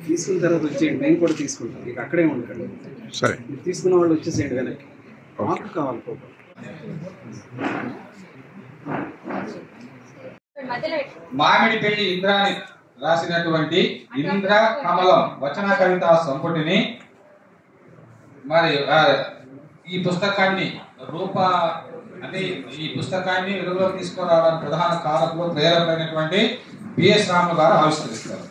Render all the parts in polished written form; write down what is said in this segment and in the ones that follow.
తీసుకున్న తర్వాత వచ్చేయండి, నేను కూడా తీసుకుంటాను. ఇక అక్కడే ఉండకండి. సరే, తీసుకున్న వాళ్ళు వచ్చేసేయండి వెనక్కి. మాకు కావాలి ఫోటో. మామిడిపల్లి ఇంద్రాని రాసినటువంటి ఇంద్ర కమలం వచన కవిత సంపుటిని మరి ఈ పుస్తకాన్ని ఈ పుస్తకాన్ని వెలుగులోకి తీసుకురావడానికి ప్రధాన కారకులు ప్రేరకులైనటువంటి బిఎస్ రాములు గారు ఆవిష్కరిస్తారు.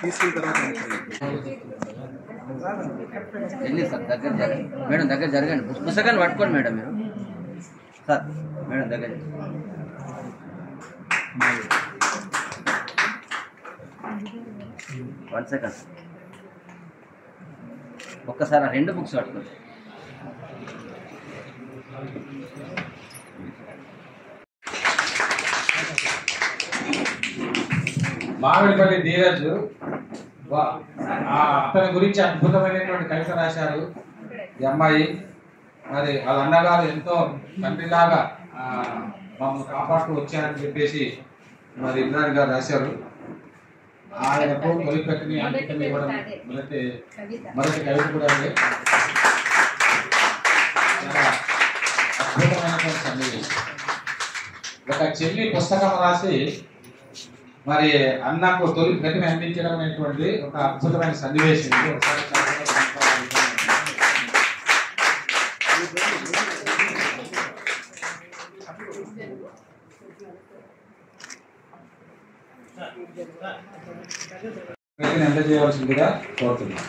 తీసుకున్న తర్వాత సార్ దగ్గర జరగండి మేడం, దగ్గర జరగండి. పుస్తకాన్ని పట్టుకోండి మేడం మీరు. సార్ మేడం దగ్గర 1 సెకండ్. ఒక్కసారి 2 బుక్స్ పట్టుకోండి. మామిడిపల్లి ధీరజ్ అతని గురించి అద్భుతమైనటువంటి కవిత రాశారు ఈ అమ్మాయి. మరి వాళ్ళ అన్నగారు ఎంతో తండ్రిలాగా మమ్మల్ని కాపాడుతూ వచ్చారని చెప్పేసి మరి ఇంద్రాణి గారు రాశారు. ఆయనకు తొలిపెట్టిని అంకితం ఇవ్వడం మొదటి కవిత కూడా అదే. చాలా అద్భుతమైనటువంటి సన్నివేశం. ఒక చెల్లి పుస్తకం రాసి మరి అన్నకు తొలి ప్రతిని అందించడం అనేటువంటి ఒక అద్భుతమైన సన్నివేశం. ప్రతిని అందజేయవలసిందిగా కోరుతున్నాను.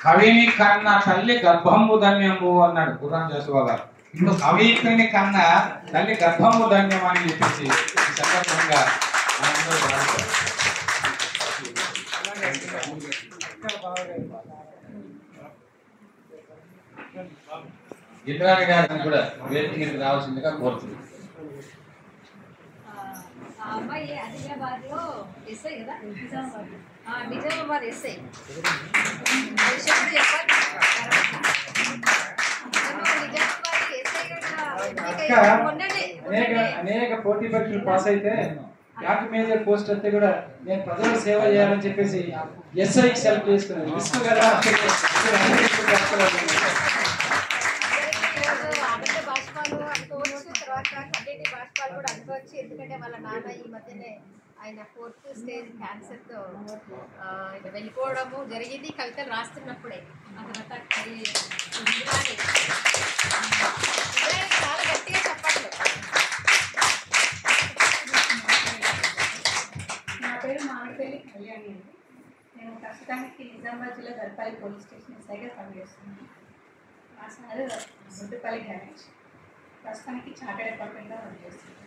కవిని కన్నా తల్లి గర్భంబు ధన్యము అన్నాడు గుర్రం జాషువా గారు. ఇప్పుడు కవిని కన్నా తల్లి గర్భంబు ధన్యం అని చెప్పేసి ఈ సందర్భంగా ఇంద్రాణి గారిని కూడా వేదిక మీదకి రావాల్సిందిగా కోరుతున్నాను. అమ్మాయి ఆదిలాబాద్ లో ఎస్ఐ కదా, నిజామాబాద్ ఎస్ఐ. అనేక పోటీ పరీక్షలు పాస్ అయితే యాక్ మేజర్ పోస్ట్ అయితే కూడా నేను ప్రజలకు సేవ చేయాలని చెప్పేసి ఎస్ఐకి సెలెక్ట్ చేసుకున్నాను. రిస్క్ కదా. ఎందుకంటే వాళ్ళ నాన్న ఈ మధ్యనే ఆయన 4th స్టేజ్ క్యాన్సర్తో వెళ్ళిపోవడము జరిగింది. కవితలు రాస్తున్నప్పుడే ఆ తర్వాత చాలా గట్టిగా చెప్పట్లు. నా పేరు మామిడిపల్లి కళ్యాణి అండి. నేను ప్రస్తుతానికి నిజామాబాద్ జిల్లా దర్పల్లి పోలీస్ స్టేషన్ ఎస్ఐగా పనిచేస్తున్నాను. మా సార్ గుడ్డుపల్లి గ్యారేజ్, ప్రస్తుతానికి చార్టెడ్ అకౌంటెంట్గా పనిచేస్తున్నాను.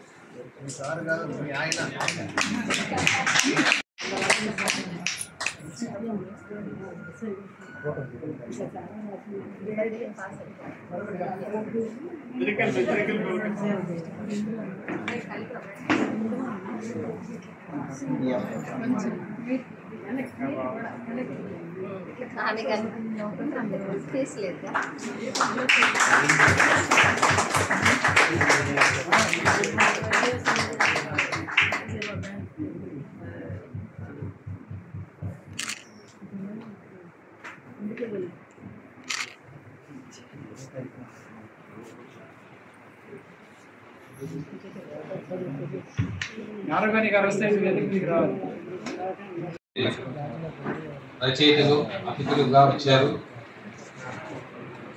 రచయితలు అతిథులుగా వచ్చారు.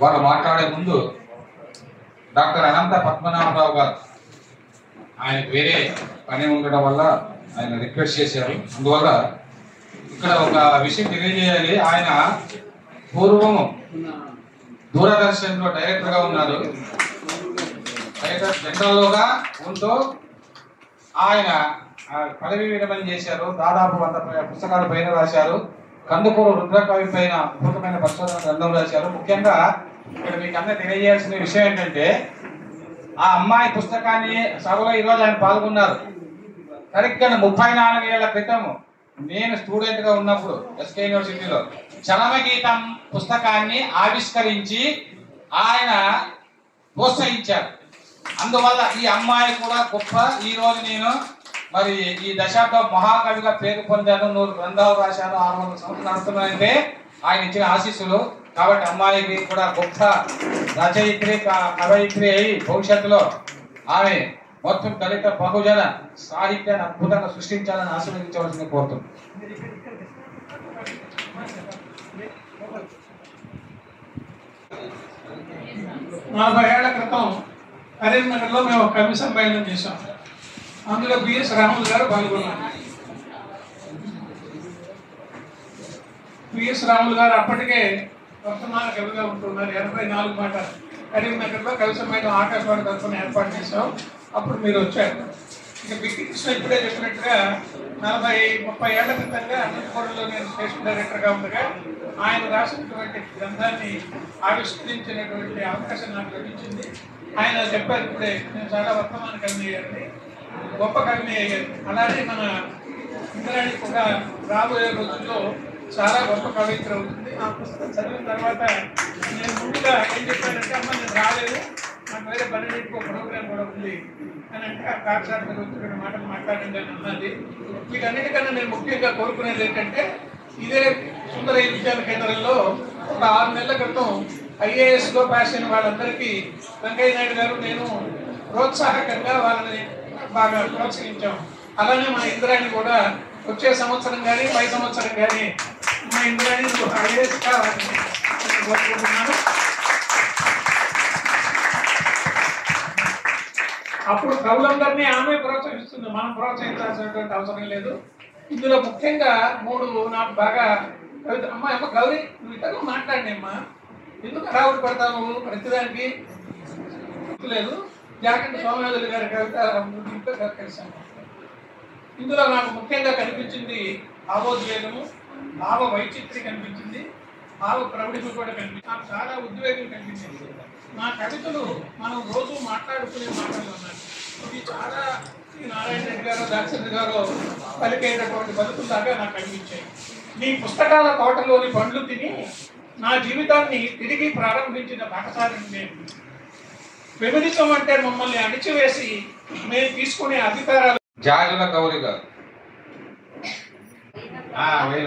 వారు మాట్లాడే ముందు డాక్టర్ అనంత పద్మనాభరావు గారు ఆయనకు వేరే పని ఉండడం వల్ల ఆయన రిక్వెస్ట్ చేశారు. అందువల్ల ఇక్కడ ఒక విషయం తెలియజేయాలి. ఆయన పూర్వం దూరదర్శన్లో డైరెక్టర్గా ఉన్నారు. డైరెక్టర్ జనరల్గా ఉంటూ ఆయన పదవి విరమణ చేశారు. దాదాపు 100 పుస్తకాలు పైన రాశారు. కందుకూరు రుద్రకవి పైన అద్భుతమైన పరిశోధన గ్రంథం రాశారు. ముఖ్యంగా ఇక్కడ మీకు అందరూ తెలియజేయాల్సిన విషయం ఏంటంటే, ఆ అమ్మాయి పుస్తకాన్ని సభలో ఈరోజు ఆయన పాల్గొన్నారు. సరిగ్గా 34 ఏళ్ల క్రితం నేను స్టూడెంట్ గా ఉన్నప్పుడు ఎస్కే యూనివర్సిటీలో చలమగీతం పుస్తకాన్ని ఆవిష్కరించి ఆయన ప్రోత్సహించారు. అందువల్ల ఈ అమ్మాయి కూడా గొప్ప. ఈ రోజు నేను మరి ఈ దశాబ్ద మహాకవిగా పేరు పొందాను, 100 గ్రంథాలు రాశాను, 600 సంవత్సరాలు నడుస్తున్నాయంటే ఆయన ఇచ్చిన ఆశీస్సులు. కాబట్టి అమ్మాయికి కూడా గొప్ప రచయిత్రి కవయిత్రి అయి భవిష్యత్తులో ఆమె మొత్తం దళిత బహుజన సాహిత్యాన్ని అద్భుతంగా సృష్టించాలని ఆశీర్వదించవలసింది కోరుతున్నాను. 40 ఏళ్ల క్రితం కరీంనగర్లో మేము ఒక కవి సమ్మేళనం చేశాం. అందులో బిఎస్ రాములు గారు పాల్గొన్నారు. బిఎస్ రాములు గారు అప్పటికే వర్తమాన కవిగా ఉంటున్నారు. 84 మాట కరీంనగర్లో కవి సమ్మేళనం ఆకాశవాణి తరఫున ఏర్పాటు చేశాం. అప్పుడు మీరు వచ్చారు. ఇక బిక్కి కృష్ణ ఇప్పుడే చెప్పినట్టుగా 40-30 ఏళ్ల క్రితంగా అనంతపురంలో నేను స్టేషన్ డైరెక్టర్గా ఉండగా ఆయన రాసినటువంటి గ్రంథాన్ని ఆవిష్కరించినటువంటి అవకాశం నాకు లభించింది. ఆయన చెప్పారు ఇప్పుడే, నేను చాలా వర్తమాన కవిని అయ్యారని, గొప్ప కవిని అయ్యారు. అలానే మన ఇంద్రాణి కూడా రాబోయే రోజుల్లో చాలా గొప్ప కవిత్రి అవుతుంది. ఆ పుస్తకం చదివిన తర్వాత నేను ముందుగా ఏం చెప్పానంటే, అమ్మ నేను రాలేదు, నాకు వేరే 12కి ప్రోగ్రామ్ కూడా ఉంది అని అంటే, ఆ కాకసారి మీరు వచ్చి 2 మాటలు మాట్లాడండి అని అన్నది. వీటన్నిటికన్నా నేను ముఖ్యంగా కోరుకునేది ఏంటంటే, ఇదే సుందరయ్య విజ్ఞాన కేంద్రంలో ఒక 6 నెలల క్రితం IASలో పాస్ అయిన వాళ్ళందరికీ వెంకయ్య నాయుడు గారు నేను ప్రోత్సాహకంగా వాళ్ళని బాగా ప్రోత్సహించాం. అలానే మా ఇంద్రాణి కూడా వచ్చే సంవత్సరం కానీ పై సంవత్సరం కానీ మా ఇంద్రాణి IAS కావాలని కోరుకుంటున్నాను. అప్పుడు కవులందరినీ ఆమె ప్రోత్సహిస్తుంది, మనం ప్రోత్సహించాల్సినటువంటి అవసరం లేదు. ఇందులో ముఖ్యంగా 3 నాకు బాగా అమ్మ గౌరీ నువ్వు ఇతరులు మాట్లాడి అమ్మా, ఎందుకు హడావుడి పడతావు ప్రతిదానికి లేదు. జాకెట్ సోమయాజులు గారి కవిత కలిసాను. ఇందులో నాకు ముఖ్యంగా కనిపించింది భావోద్వేగము, భావ వైచిత్రి కనిపించింది, భావ ప్రౌఢిమ కూడా కనిపించింది. నాకు చాలా ఉద్వేగం కనిపించింది. నా కవితలు మనం రోజు మాట్లాడుకునే మాటలు ఉన్నాయి. ఇది చాలా నారాయణ రెడ్డి గారు దాక్షిణి గారు పలికేటటువంటి బతుకులాగా నాకు అనిపించాయి. మీ పుస్తకాల తోటలోని పండ్లు తిని నా జీవితాన్ని తిరిగి ప్రారంభించిన బాటసారిని నేను. ఫెమినిజం అంటే మమ్మల్ని అణిచివేసి మేము తీసుకునే అధికారాలు. జాజుల గౌరి గారు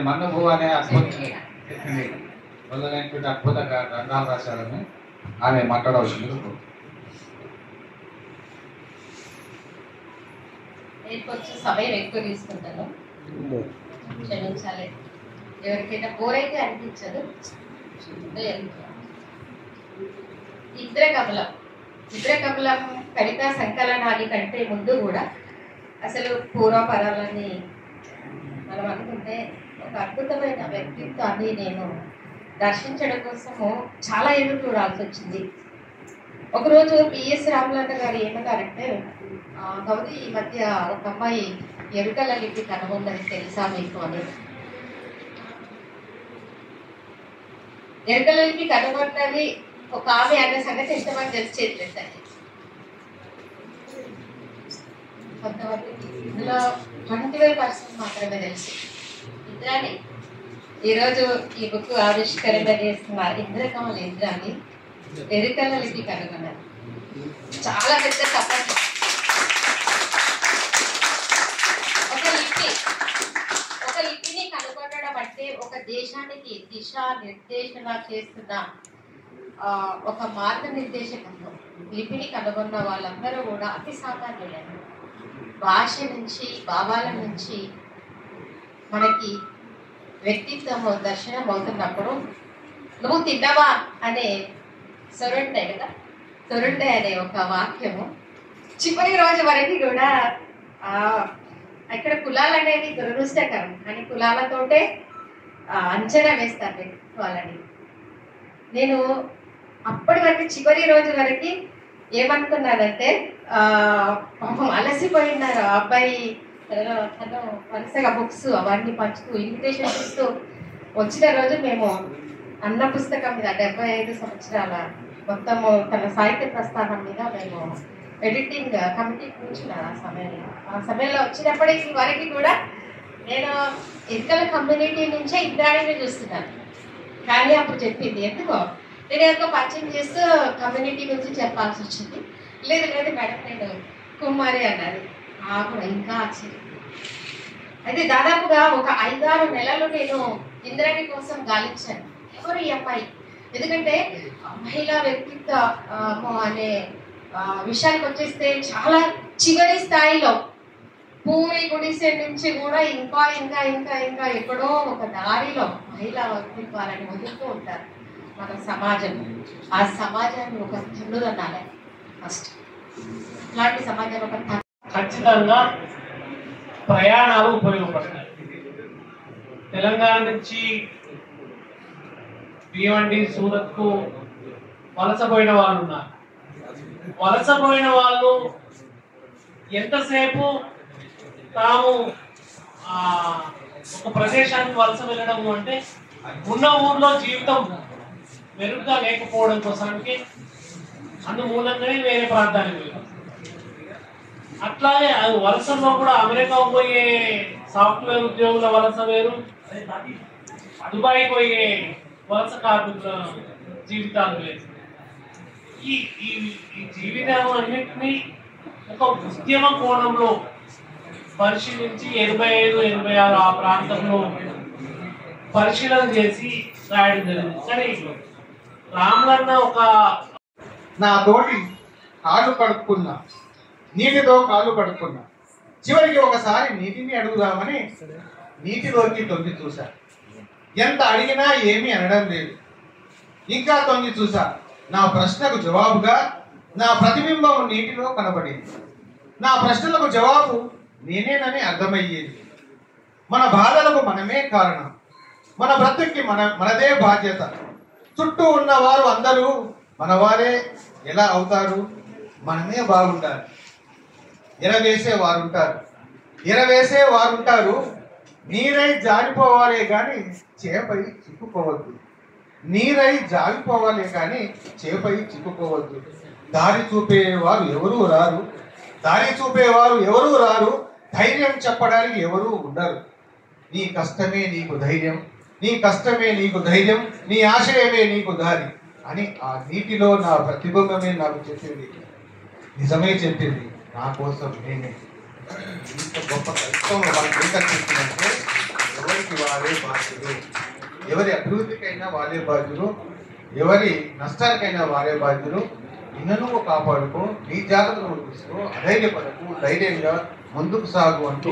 మన్నుభూ అనే అద్భుతమైనటువంటి అద్భుత గ్రంథాలు రాశారని ఆమె మాట్లాడవలసింది. నేను కొంచెం సమయం ఎక్కువ తీసుకుంటాను, క్షమించాలి. ఎవరికైనా బోర్ అయితే అనిపించదు. ఇంద్రకమలం కవితా సంకలనాల కంటే ముందు కూడా అసలు పూర్వపరాలని మనం అనుకుంటే ఒక అద్భుతమైన వ్యక్తిత్వాన్ని నేను దర్శించడం కోసము చాలా ఎదురు చూడాల్సి వచ్చింది. ఒకరోజు బిఎస్ రామలన్న గారు ఏమన్నారంటే, గౌరీ ఈ మధ్య ఒక అమ్మాయి ఎరుకల లిపి కనుగొన్నది తెలుసా మీకు అని. ఎరుకల లిపి కనుగొన్నది ఒక ఆమె అన్న సంగతి ఎంతమంది తెలిసి చేతులెత్తండి. కొంతమందికి ఇందులో 25% మాత్రమే తెలుసు. ఇంద్రాణి ఈరోజు ఈ బుక్ ఆవిష్కరణ చేస్తున్న ఇంద్రకమల ఇంద్రాణి ఎరుకల లిపి కనుగొన్నది. చాలా పెద్ద తపస్సు. ఒక లిపిని కనుగొనడం అంటే ఒక దేశానికి దిశ నిర్దేశన చేస్తున్న ఒక మార్గనిర్దేశకంలో లిపిని కనుగొన్న వాళ్ళందరూ కూడా అతి సామాన్యులైన భాష నుంచి భావాల నుంచి మనకి వ్యక్తిత్వం దర్శనం అవుతున్నప్పుడు నువ్వు తిన్నవా అనే సొరండే కదా, సొరండే అనే ఒక వాక్యము చివరి రోజు వరకు కూడా ఇక్కడ కులాలు అనేది దురదృష్టకరం అని కులాలతోటే అంచనా వేస్తారు వాళ్ళని. నేను అప్పటి వరకు చివరి రోజు వరకు ఏమనుకున్నానంటే పాపం అలసిపోయినారు ఆ అబ్బాయి. తను వరుసగా బుక్స్ అవన్నీ పంచుతూ ఇన్విటేషన్ ఇస్తూ వచ్చిన రోజు మేము అన్న పుస్తకం మీద 75 సంవత్సరాల మొత్తము తన సాహిత్య ప్రస్థానం మీద మేము ఎడిటింగ్ కమిటీ కూర్చున్నాను. ఆ సమయంలో వచ్చినప్పటికీ వరకు కూడా నేను ఎన్నికల కమ్యూనిటీ నుంచే ఇంద్రాణిని చూస్తున్నాను. కానీ అప్పుడు చెప్పింది ఎందుకో నేను ఏదో పరిచయం చేస్తూ కమ్యూనిటీ గురించి చెప్పాల్సి వచ్చింది. లేదు లేదు మేడం నేను కుమారి అన్నది. కూడా ఇంకా ఆశ్చర్యం. అయితే దాదాపుగా ఒక 5-6 నెలలు నేను ఇంద్రాణి కోసం గాలించాను. ఎవరు ఈ అమ్మాయి? ఎందుకంటే మహిళా వ్యక్తిత్వం అనే విషయానికి వచ్చేస్తే చాలా చివరి స్థాయిలో పూరి గుడిసె నుంచి కూడా ఇంకా ఇంకా ఇంకా ఇంకా ఎక్కడో ఒక దారిలో మహిళా వ్యక్తిత్వాలని వదులుతూ ఉంటారు మన సమాజం. ఆ సమాజాన్ని ఒక తండ్రుదనాలి ఫస్ట్. ఇలాంటి సమాజం ఒక ఖచ్చితంగా ప్రయాణాలు ఉపయోగపడతాయి. తెలంగాణ నుంచి భీవండి సూరత్కు వలసపోయిన వాళ్ళు ఉన్నారు. వలసపోయిన వాళ్ళు ఎంతసేపు తాము ఒక ప్రదేశానికి వలస వెళ్ళడం అంటే ఉన్న ఊర్లో జీవితం మెరుగ్గా లేకపోవడం కోసానికి అందుమూలంగానే వేరే ప్రాంతానికి వెళ్ళాం. అట్లాగే అది వలసలో కూడా అమెరికా పోయే సాఫ్ట్వేర్ ఉద్యోగుల వలస వేరు, దుబాయ్ పోయే వలస కార్మికుల జీవితాలు వేరు. ఈ జీవితం అన్నింటినీ ఒక ఉద్యమ కోణంలో పరిశీలించి 85-86 ఆ ప్రాంతంలో పరిశీలన చేసి రాయడం జరిగింది. కానీ రాములన్న ఒక నా తోటి కాళ్ళు కడుక్కున్నా, నీటితో కాళ్ళు కడుక్కున్నా, చివరికి ఒకసారి నీటిని అడుగుదామని నీటిలోకి తొంగి చూశా. ఎంత అడిగినా ఏమీ అనడం లేదు. ఇంకా తొంగి చూశా. నా ప్రశ్నకు జవాబుగా నా ప్రతిబింబం నీటిలో కనబడింది. నా ప్రశ్నలకు జవాబు నేనేనని అర్థమయ్యేది. మన బాధలకు మనమే కారణం, మన బ్రతుక్కి మనదే బాధ్యత. చుట్టూ ఉన్నవారు అందరూ మనవారే ఎలా అవుతారు? మనమే బాగుంటారు. ఎరవేసే వారుంటారు. నీరై జారిపోవాలే కానీ చేపై చిక్కుకోవద్దు. దారి చూపేవారు ఎవరూ రారు. ధైర్యం చెప్పడానికి ఎవరూ ఉండరు. నీ కష్టమే నీకు ధైర్యం, నీ ఆశయమే నీకు దారి అని ఆ నీటిలో నా ప్రతిబింబమే నాకు చెప్పింది. నిజమే చెప్పింది నా కోసం నేనే. ఇంత గొప్ప కష్టం వాళ్ళకి ఏం కనిపిస్తుందంటే ఎవరికి వారే బాధ్యులు, ఎవరి అభివృద్ధికైనా వారే బాధ్యులు, ఎవరి నష్టానికైనా వారే బాధ్యులు. నిన్ను కాపాడుకో, నీ జాగ్రత్తలు చూసుకో, అధైర్యపడకు, ధైర్యంగా ముందుకు సాగు అంటూ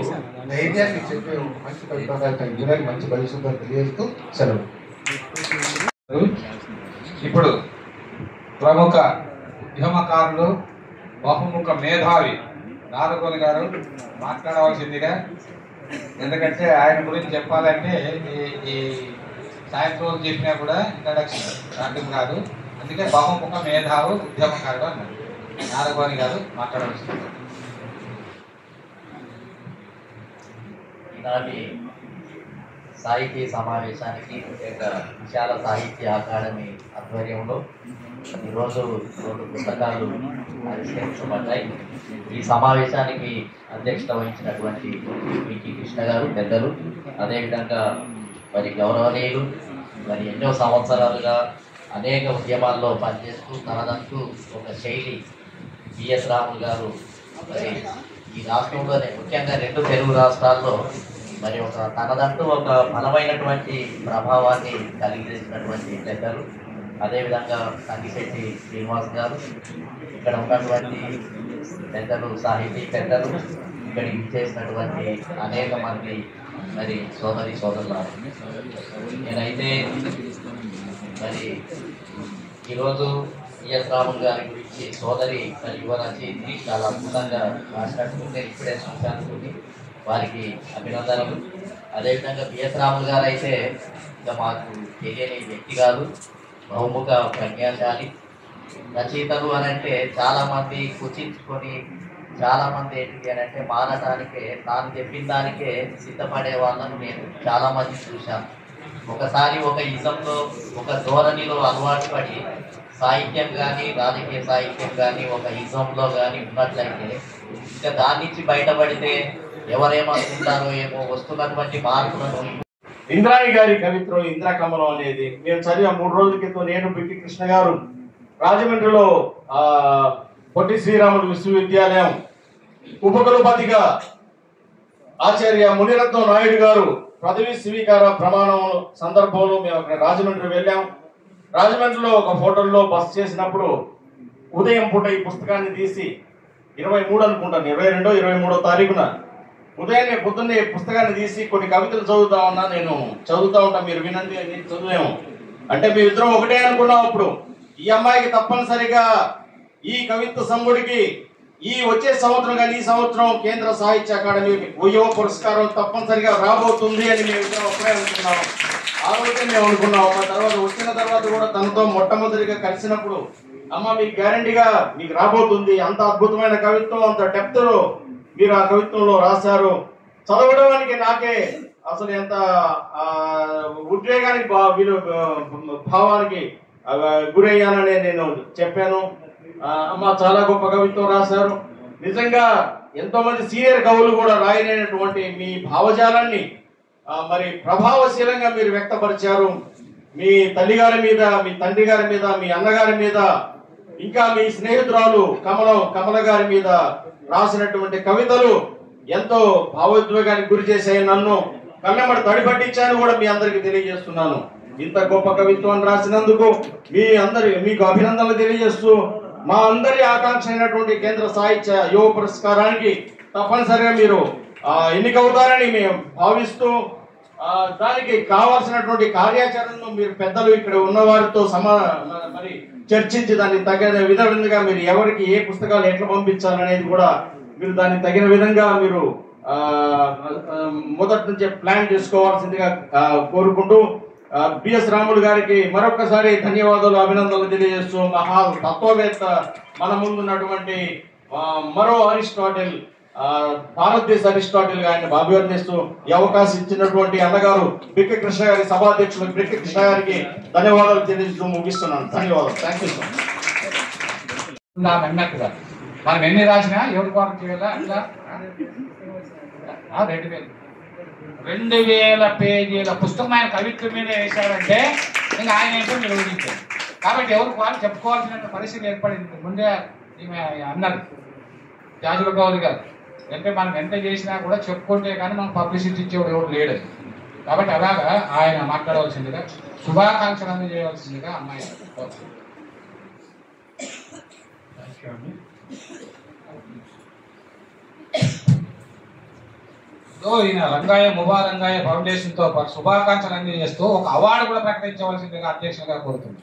ధైర్యాన్ని చెప్పే మంచి కవిత మంచి భవిష్యత్తు తెలియజేస్తూ సెలవు. ఇప్పుడు ప్రముఖ ఉద్యమకారులు, బహుముఖ మేధావి నారగోని గారు మాట్లాడవలసిందిగా. ఎందుకంటే ఆయన గురించి చెప్పాలంటే ఈ సాయంత్రం చెప్పినా కూడా ఇంట్రడక్షన్ అర్థం కాదు. అందుకే బహుముఖ మేధావు ఉద్యమకారుడు అన్నారు. నారగోని గారు మాట్లాడవలసింది. ఈనాటి సాహితీ సమావేశానికి విశాల సాహిత్య అకాడమీ ఆధ్వర్యంలో ఈరోజు 2 పుస్తకాలు ఆవిష్కరించబడ్డాయి. ఈ సమావేశానికి అధ్యక్షత వహించినటువంటి పిటి కృష్ణ గారు పెద్దలు, అదేవిధంగా మరి గౌరవనీయులు, మరి ఎన్నో సంవత్సరాలుగా అనేక ఉద్యమాల్లో పనిచేస్తూ తనదంటూ ఒక శైలి బిఎస్ రాములు గారు మరి ఈ రాష్ట్రంలోనే ముఖ్యంగా 2 తెలుగు రాష్ట్రాల్లో మరి తనదంటూ ఒక బలమైనటువంటి ప్రభావాన్ని కలిగించినటువంటి పెద్దలు. అదేవిధంగా కందిశెట్టి శ్రీనివాస్ గారు, ఇక్కడ ఉన్నటువంటి పెద్దలు, సాహితీ పెద్దలు, ఇక్కడికి చేసినటువంటి అనేక మంది మరి సోదరులు. నేనైతే మరి ఈరోజు బిఎస్ రాములు గారి గురించి సోదరి మరి యువ రచయిత్రి చాలా అద్భుతంగా మాట్లాడుతుంటే ఇప్పుడే చూశాను. వారికి అభినందనలు. అదేవిధంగా బిఎస్ రాములు గారు అయితే ఇంకా మాకు తెలియని వ్యక్తి కాదు. బహుముఖ ప్రజ్ఞాశాలి. రచయితలు అని అంటే చాలామంది కుచించుకొని చాలామంది ఏంటి అని అంటే మారటానికే తాను చెప్పిన దానికే సిద్ధపడే వాళ్ళను నేను చాలామంది చూశాను. ఒకసారి ఒక ఇజంలో ఒక ధోరణిలో అలవాటు పడి సాహిత్యం కానీ రాజకీయ సాహిత్యం కానీ ఒక ఇజంలో కానీ ఉన్నట్లయితే ఇంకా దాని నుంచి బయటపడితే ఎవరేమనుకుంటారో ఏమో వస్తున్నటువంటి మార్పులను. ఇంద్రాణి గారి కవిత్వం ఇంద్రకమలం అనేది మేము చదివా 3 రోజుల క్రితం. నేను బిట్టి కృష్ణ గారు రాజమండ్రిలో పొట్టి శ్రీరాములు విశ్వవిద్యాలయం ఉపకులపతిగా ఆచార్య మునిరత్నం నాయుడు గారు పదవి స్వీకార ప్రమాణం సందర్భంలో మేము అక్కడ రాజమండ్రి వెళ్ళాం. రాజమండ్రిలో ఒక హోటల్లో బస చేసినప్పుడు ఉదయం పూట ఈ పుస్తకాన్ని తీసి 23 అనుకుంటాను, 22, 23 తారీఖున ఉదయాన్నే పొద్దున్నే పుస్తకాన్ని తీసి కొన్ని కవితలు చదువుతా ఉన్నా. నేను చదువుతా ఉంటా, మీరు వినండి అని చదివాము. అంటే మేమిద్దరం ఒకటే అనుకున్నాం. అప్పుడు ఈ అమ్మాయికి తప్పనిసరిగా ఈ కవిత్వ సంగుడికి ఈ వచ్చే సంవత్సరం కానీ ఈ సంవత్సరం కేంద్ర సాహిత్య అకాడమీ యువ పురస్కారం తప్పనిసరిగా రాబోతుంది అని మేము అప్పుడే అనుకున్నాం. ఆ రోజే మేము అనుకున్నాం. ఆ తర్వాత వచ్చిన తర్వాత కూడా తనతో మొట్టమొదటిగా కలిసినప్పుడు అమ్మ మీకు గ్యారంటీగా మీకు రాబోతుంది, అంత అద్భుతమైన కవిత్వం, అంత డెప్త్ లో మీరు ఆ కవిత్వంలో రాశారు, చదవడానికి నాకే అసలు ఎంత ఉద్వేగానికి భావానికి గురయ్యానని నేను చెప్పాను. అమ్మ చాలా గొప్ప కవిత్వం రాశారు. నిజంగా ఎంతో మంది సీనియర్ కవులు కూడా రాయలేనటువంటి మీ భావజాలాన్ని మరి ప్రభావశీలంగా మీరు వ్యక్తపరిచారు. మీ తల్లిగారి మీద, మీ తండ్రి గారి మీద, మీ అన్నగారి మీద, ఇంకా మీ స్నేహితురాలు కమల గారి మీద రాసినటువంటి కవితలు ఎంతో భావోద్వేగానికి గురి చేశాయి. నన్ను కళ్ళెమ్మడి తడిపట్టించాను కూడా మీ అందరికి తెలియజేస్తున్నాను. ఇంత గొప్ప కవిత్వాన్ని రాసినందుకు మీకు అభినందనలు తెలియజేస్తూ మా అందరి ఆకాంక్ష అయినటువంటి కేంద్ర సాహిత్య యువ పురస్కారానికి తప్పనిసరిగా మీరు ఎన్నికవుతారని మేము భావిస్తూ దానికి కావాల్సినటువంటి కార్యాచరణను మీరు పెద్దలు ఇక్కడ ఉన్న వారితో మరి చర్చించి దానికి తగిన విధంగా మీరు ఎవరికి ఏ పుస్తకాలు ఎట్లా పంపించాలనేది కూడా మీరు దానికి తగిన విధంగా మీరు మొదటి నుంచే ప్లాన్ చేసుకోవాల్సిందిగా కోరుకుంటూ బిఎస్ రాములు గారికి మరొకసారి ధన్యవాదాలు, అభినందనలు తెలియజేస్తూ మహా తత్వవేత్త మన ముందున్నటువంటి మరో అరిస్టాటిల్, భారతదేశ అరిస్టాటిల్ గారిని అభివర్ణిస్తూ ఈ అవకాశం ఇచ్చినటువంటి అన్నగారు బిక్కి కృష్ణ గారి సభాధ్యక్షులు బిక్కి కృష్ణ గారికి ధన్యవాదాలు తెలియజేస్తూ ముగిస్తున్నాను. ధన్యవాదాలు. Thank you so much. అన్నట్టుగా మనం ఎన్ని రాసినా ఎవరి కోరం చేయాలా అట్లా 2000 పేజీల పుస్తకం ఆయన కవిత్వం మీద వేశారంటే ఇంకా ఆయన ఏంటో మీరు ఊహించారు. కాబట్టి ఎవరికి వాళ్ళు చెప్పుకోవాల్సిన పరిస్థితి ఏర్పడింది. ముందే ఈమె అన్నారు జాజుల గౌరి గారు, అంటే మనం ఎంత చేసినా కూడా చెప్పుకుంటే కానీ మనం పబ్లిసిటీ ఇచ్చేవాడు ఎవరు లేడు. కాబట్టి అలాగా ఆయన మాట్లాడవలసిందిగా, శుభాకాంక్షలు అందజేయవలసిందిగా అమ్మాయి. ఈయన రంగాయ ముబారంగాయ ఫౌండేషన్ తో పాటు శుభాకాంక్షలు అందజేస్తూ ఒక అవార్డు కూడా ప్రకటించవలసిందిగా అధ్యక్షులుగా కోరుతుంది.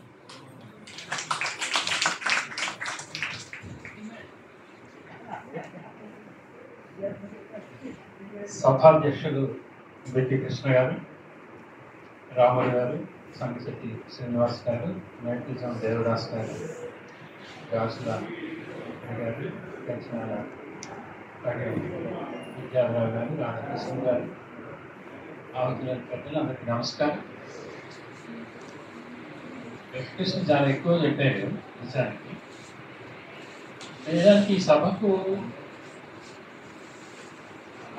సభాధ్యక్షులు బిట్టి కృష్ణ గారు, రామన్ గారు, సంగశెట్టి శ్రీనివాస్ గారు, మేటిజం దేవదాస్ గారు, గాసుల గారు, దక్షిణ అలాగే విద్యాధరావు గారు, రాధాకృష్ణ గారు, ఆహుతుల పెద్దలు అందరికీ నమస్కారం. వెంకటకృష్ణ చాలా ఎక్కువ చెప్పారు. నిజానికి ఈ సభకు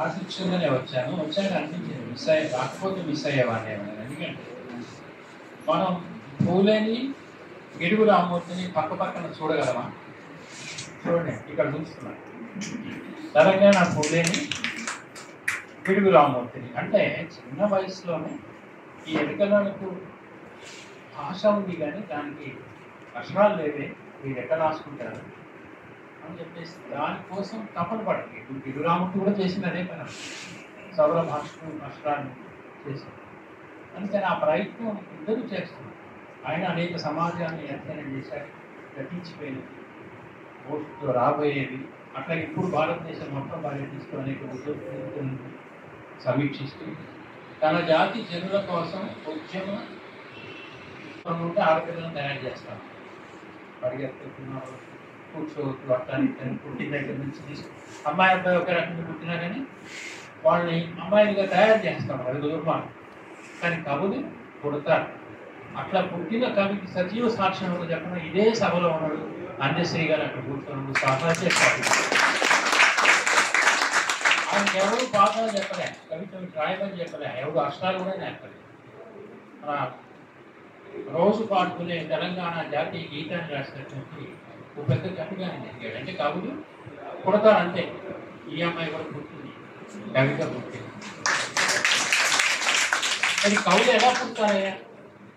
ఆశిక్షంగానే వచ్చాక అనిపించింది రాకపోతే మిస్ అయ్యేవాడిని ఏమన్నా. ఎందుకంటే మనం పూలేని గిడుగు రామూర్తిని పక్క పక్కన చూడగలమా? చూడండి, ఇక్కడ చూస్తున్నాను. తెలంగాణ పూలేని గిడుగు రామూర్తిని అంటే చిన్న వయసులోనే ఈ ఎన్నికలకు ఆశ ఉంది, కానీ దానికి అక్షరాలు లేవే, వీరు ఎక్కడ రాసుకుంటారు అని చెప్పేసి దానికోసం తపన పడండి. ఇప్పుడు గిడురామూర్తి కూడా చేసింది అదే పని, సౌర భాషను అక్షరాన్ని చేసింది. అందుకని ఆ ప్రయత్నం ఇద్దరు చేస్తున్నారు. ఆయన అనేక సమాజాన్ని అధ్యయనం చేశారు, గతించిపోయినవి, ఓటుతో రాబోయేవి, అట్లా ఇప్పుడు భారతదేశం మొత్తం పర్యటిస్తూ అనేక ఉద్యోగులను సమీక్షిస్తూ తన జాతి జనుల కోసం ఉద్యమ ఉంటే ఆడపిల్లలను తయారు చేస్తాం. పరిగెత్తుతున్నారు, కూర్చోవద్దు, అట్లా పుట్టిన దగ్గర నుంచి అమ్మాయి అబ్బాయి ఒక రకంగా పుట్టినా కానీ వాళ్ళని అమ్మాయిలుగా తయారు చేస్తాం. అది దుర్మార్గం. కానీ కవులు పుడతారు. అట్లా పుట్టిన కవికి సజీవ సాక్ష్యంలో చెప్పిన ఇదే సభలో ఉన్నాడు అందశ్రీ గారు. అక్కడ కూర్చొని సాక్షాత్ చేస్తారు. ఆయనకి ఎవరు పాఠాలు చెప్పలే, కవితలు రాయమని చెప్పలే, ఎవరు అష్టాలు కూడా నేర్పలే. మన రోజు పాడుకునే తెలంగాణ జాతీయ గీతాన్ని రాసినటువంటి ఒక పెద్ద కవిగానే జరిగాడు. అంటే కవులు పుడతారు అంతే. ఈ అమ్మాయి కూడా పుట్టింది, కవిత పుట్టింది. అది కవులు ఎలా పుడతారయ్యా?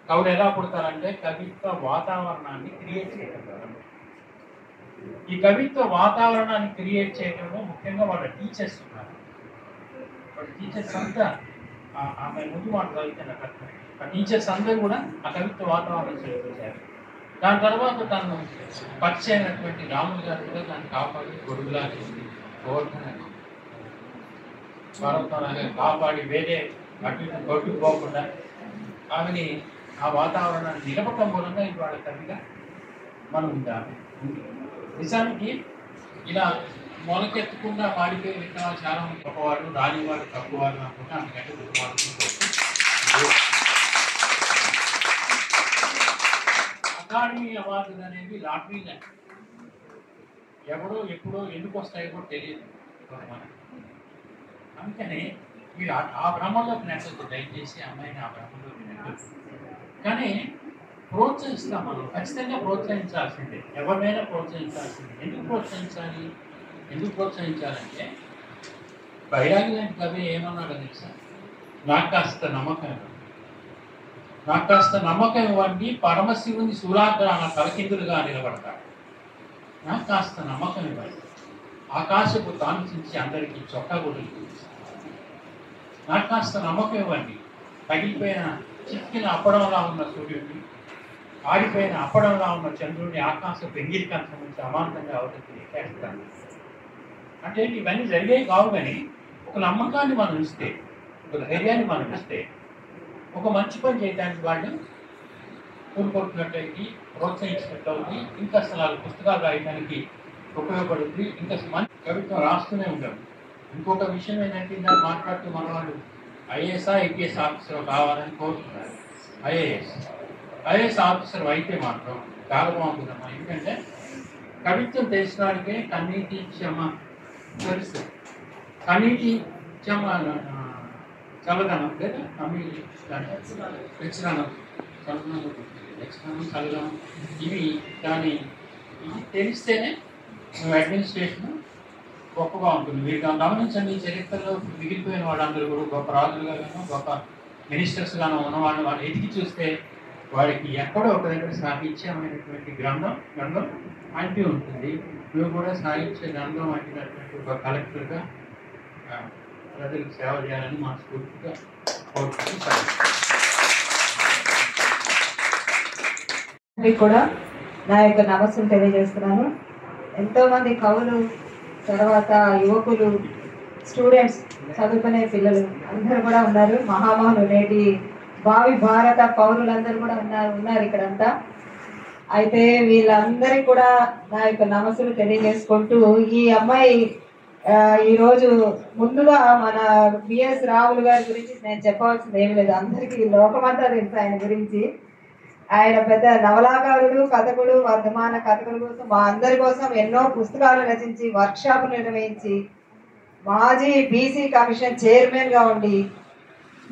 కవులు ఎలా పుడతారంటే కవిత్వ వాతావరణాన్ని క్రియేట్ చేయగలరు. ఈ కవిత్వ వాతావరణాన్ని క్రియేట్ చేయడంలో ముఖ్యంగా వాళ్ళ టీచర్స్ ఉన్నారు. వాళ్ళ టీచర్స్ అంతా ఆమె ముందు మాట చదివితే నాకు అర్థం. ఆ టీచర్స్ అందరూ కూడా ఆ కవిత్వ వాతావరణం చేశారు. దాని తర్వాత తను పరిచయమైనటువంటి రాములు గారు కూడా దాన్ని కాపాడి గొడుగులా చేసి పర్వతాన్ని కాపాడి వేరే అటు కొట్టుకుపోకుండా ఆమెని ఆ వాతావరణాన్ని నిలపటం మూలంగా ఇవాళ కవిగా మనం ఉండాలి. నిజానికి ఇలా మొలకెత్తకుండా వాడిపోయి విత్తనాలు చాలా గొప్పవాడు, రానివాడు తక్కువవాడు అనుకుంటే అందుకంటే అకాడమీ అవార్డులు అనేవి లాటరీలే. ఎవడో ఎప్పుడో ఎందుకు వస్తాయో కూడా తెలియదు మనకి. అందుకని మీరు ఆ భ్రమంలోకి నెట్టద్దు. దయచేసి అమ్మాయిని ఆ భ్రమంలోకి నెట్టద్దు. కానీ ప్రోత్సహిస్తాం మనం, ఖచ్చితంగా ప్రోత్సహించాల్సిందే. ఎవరినైనా ప్రోత్సహించాల్సిందే. ఎందుకు ప్రోత్సహించాలంటే బైరాగి లాంటి కవి ఏమన్నాడో తెలుసా? నాకు కాస్త నమ్మకం ఇవ్వండి, పరమశివుని సూరాగ్రాన తలకిందులుగా నిలబడతాడు. నాకు కాస్త నమ్మకం ఇవ్వండి, ఆకాశపు తానుచించి అందరికీ చొక్కా గుడ్డలు. నాకు కాస్త నమ్మకం ఇవ్వండి, తగిలిపోయిన చిక్కిన అప్పడంలా ఉన్న సూర్యుడిని, ఆడిపోయిన అప్పడంలా ఉన్న చంద్రుడిని ఆకాశపు ఎంగిరికంతం నుంచి అమాంతంగా అవతలికి ఎక్కేస్తాను. అంటే ఇవన్నీ జరిగే కావు. కానీ ఒక నమ్మకాన్ని మనం ఇస్తే, ఒక ధైర్యాన్ని మనం ఇస్తే, ఒక మంచి పని చేయడానికి వాళ్ళు కూరుకొట్టినట్టయితే ప్రోత్సహించినట్టు అవుతుంది. ఇంకా అసలు పుస్తకాలు రాయడానికి ఉపయోగపడుతుంది. ఇంకా మంచి కవిత్వం రాస్తూనే ఉంటారు. ఇంకొక విషయం ఏంటంటే దాన్ని మాట్లాడుతూ మన వాళ్ళు ఐఏఎస్ ఐపీఎస్ ఆఫీసర్ కావాలని కోరుతున్నారు. ఐఏఎస్ ఆఫీసర్ అయితే మాత్రం చాలా బాగుంటుందమ్మా. ఎందుకంటే కవిత్వం తెలిసిన వాడికే కన్నీటి క్షమ తెలుస్తుంది. కన్నీటి క్షమ చల్లదనం లేదా చల్లదనం ఇవి కానీ ఇది తెలిస్తేనే అడ్మినిస్ట్రేషన్ గొప్పగా ఉంటుంది. మీరు గమనించండి, చరిత్రలో మిగిలిపోయిన వాళ్ళందరూ కూడా గొప్ప రాజులుగా గాను గొప్ప మినిస్టర్స్ గాను ఉన్నవాళ్ళు వాళ్ళు ఎదిగి చూస్తే వాడికి ఎక్కడో ఒక దగ్గర సాహిత్యమైనటువంటి గ్రంథం అంటి ఉంటుంది. నువ్వు కూడా సాహిత్య గ్రంథం అంటినటువంటి ఒక కలెక్టర్గా ప్రజలకు సేవ చేయాలని మనస్ఫూర్తిగా కోరుకుంటున్నాను. కూడా నా యొక్క నమస్సును తెలియజేస్తున్నాను. ఎంతోమంది కవులు, తర్వాత యువకులు, స్టూడెంట్స్, చదువుకునే పిల్లలు అందరూ కూడా ఉన్నారు. మహామహులు, నేటి భావి భారత పౌరులందరూ కూడా ఉన్నారు ఇక్కడంతా. అయితే వీళ్ళందరికీ కూడా నా యొక్క నమస్సులు తెలియజేసుకుంటూ, ఈ అమ్మాయి ఈరోజు ముందుగా మన బిఎస్ రాములు గారి గురించి నేను చెప్పవలసింది ఏమి లేదు. అందరికీ లోకమంతా తెలుసు ఆయన గురించి. ఆయన పెద్ద నవలాకారుడు, కథకుడు, వర్ధమాన కథకుల కోసం మా అందరి కోసం ఎన్నో పుస్తకాలు రచించి, వర్క్షాపులు నిర్వహించి, మాజీ బీసీ కమిషన్ చైర్మన్గా ఉండి,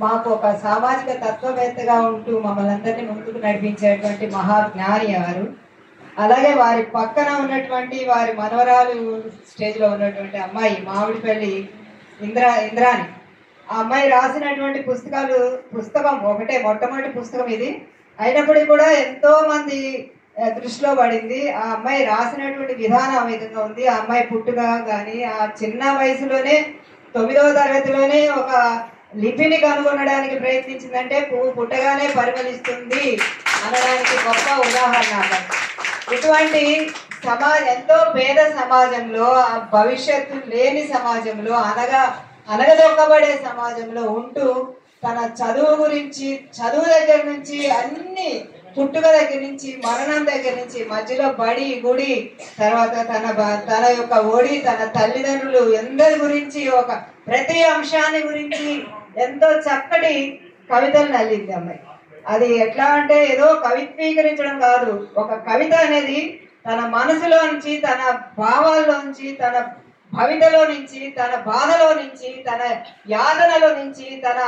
మాకు ఒక సామాజిక తత్వవేత్తగా ఉంటూ మమ్మల్ని అందరినీ ముందుకు నడిపించేటువంటి మహాజ్ఞాని వారు. అలాగే వారి పక్కన ఉన్నటువంటి వారి మనవరాలు స్టేజ్లో ఉన్నటువంటి అమ్మాయి మామిడిపల్లి ఇంద్రాని. ఆ అమ్మాయి రాసినటువంటి పుస్తకం ఒకటే, మొట్టమొదటి పుస్తకం ఇది. అయినప్పటికీ కూడా ఎంతో మంది దృష్టిలో పడింది. ఆ అమ్మాయి రాసినటువంటి విధానం ఆ విధంగా ఉంది. ఆ అమ్మాయి పుట్టుగా కానీ ఆ చిన్న వయసులోనే 9వ తరగతిలోనే ఒక లిపిని కనుగొనడానికి ప్రయత్నించిందంటే పువ్వు పుట్టగానే పరిమళిస్తుంది అనడానికి గొప్ప ఉదాహరణ. ఇటువంటి ఎంతో పేద సమాజంలో, భవిష్యత్తు లేని సమాజంలో, అనగదొక్కబడే సమాజంలో ఉంటూ తన చదువు గురించి, చదువు దగ్గర నుంచి అన్ని పుట్టుక దగ్గర నుంచి మరణం దగ్గర నుంచి మధ్యలో బడి గుడి తర్వాత తన యొక్క ఒడి తన తల్లిదండ్రులు ఎందరి గురించి ఒక ప్రతి అంశాన్ని గురించి ఎంతో చక్కటి కవితలు నల్లింది అమ్మాయి. అది ఎట్లా అంటే ఏదో కవిత్వీకరించడం కాదు, ఒక కవిత అనేది తన మనసులో నుంచి తన భావాల్లో నుంచి తన భవితలో నుంచి తన బాధలో నుంచి తన యాతనలో నుంచి తన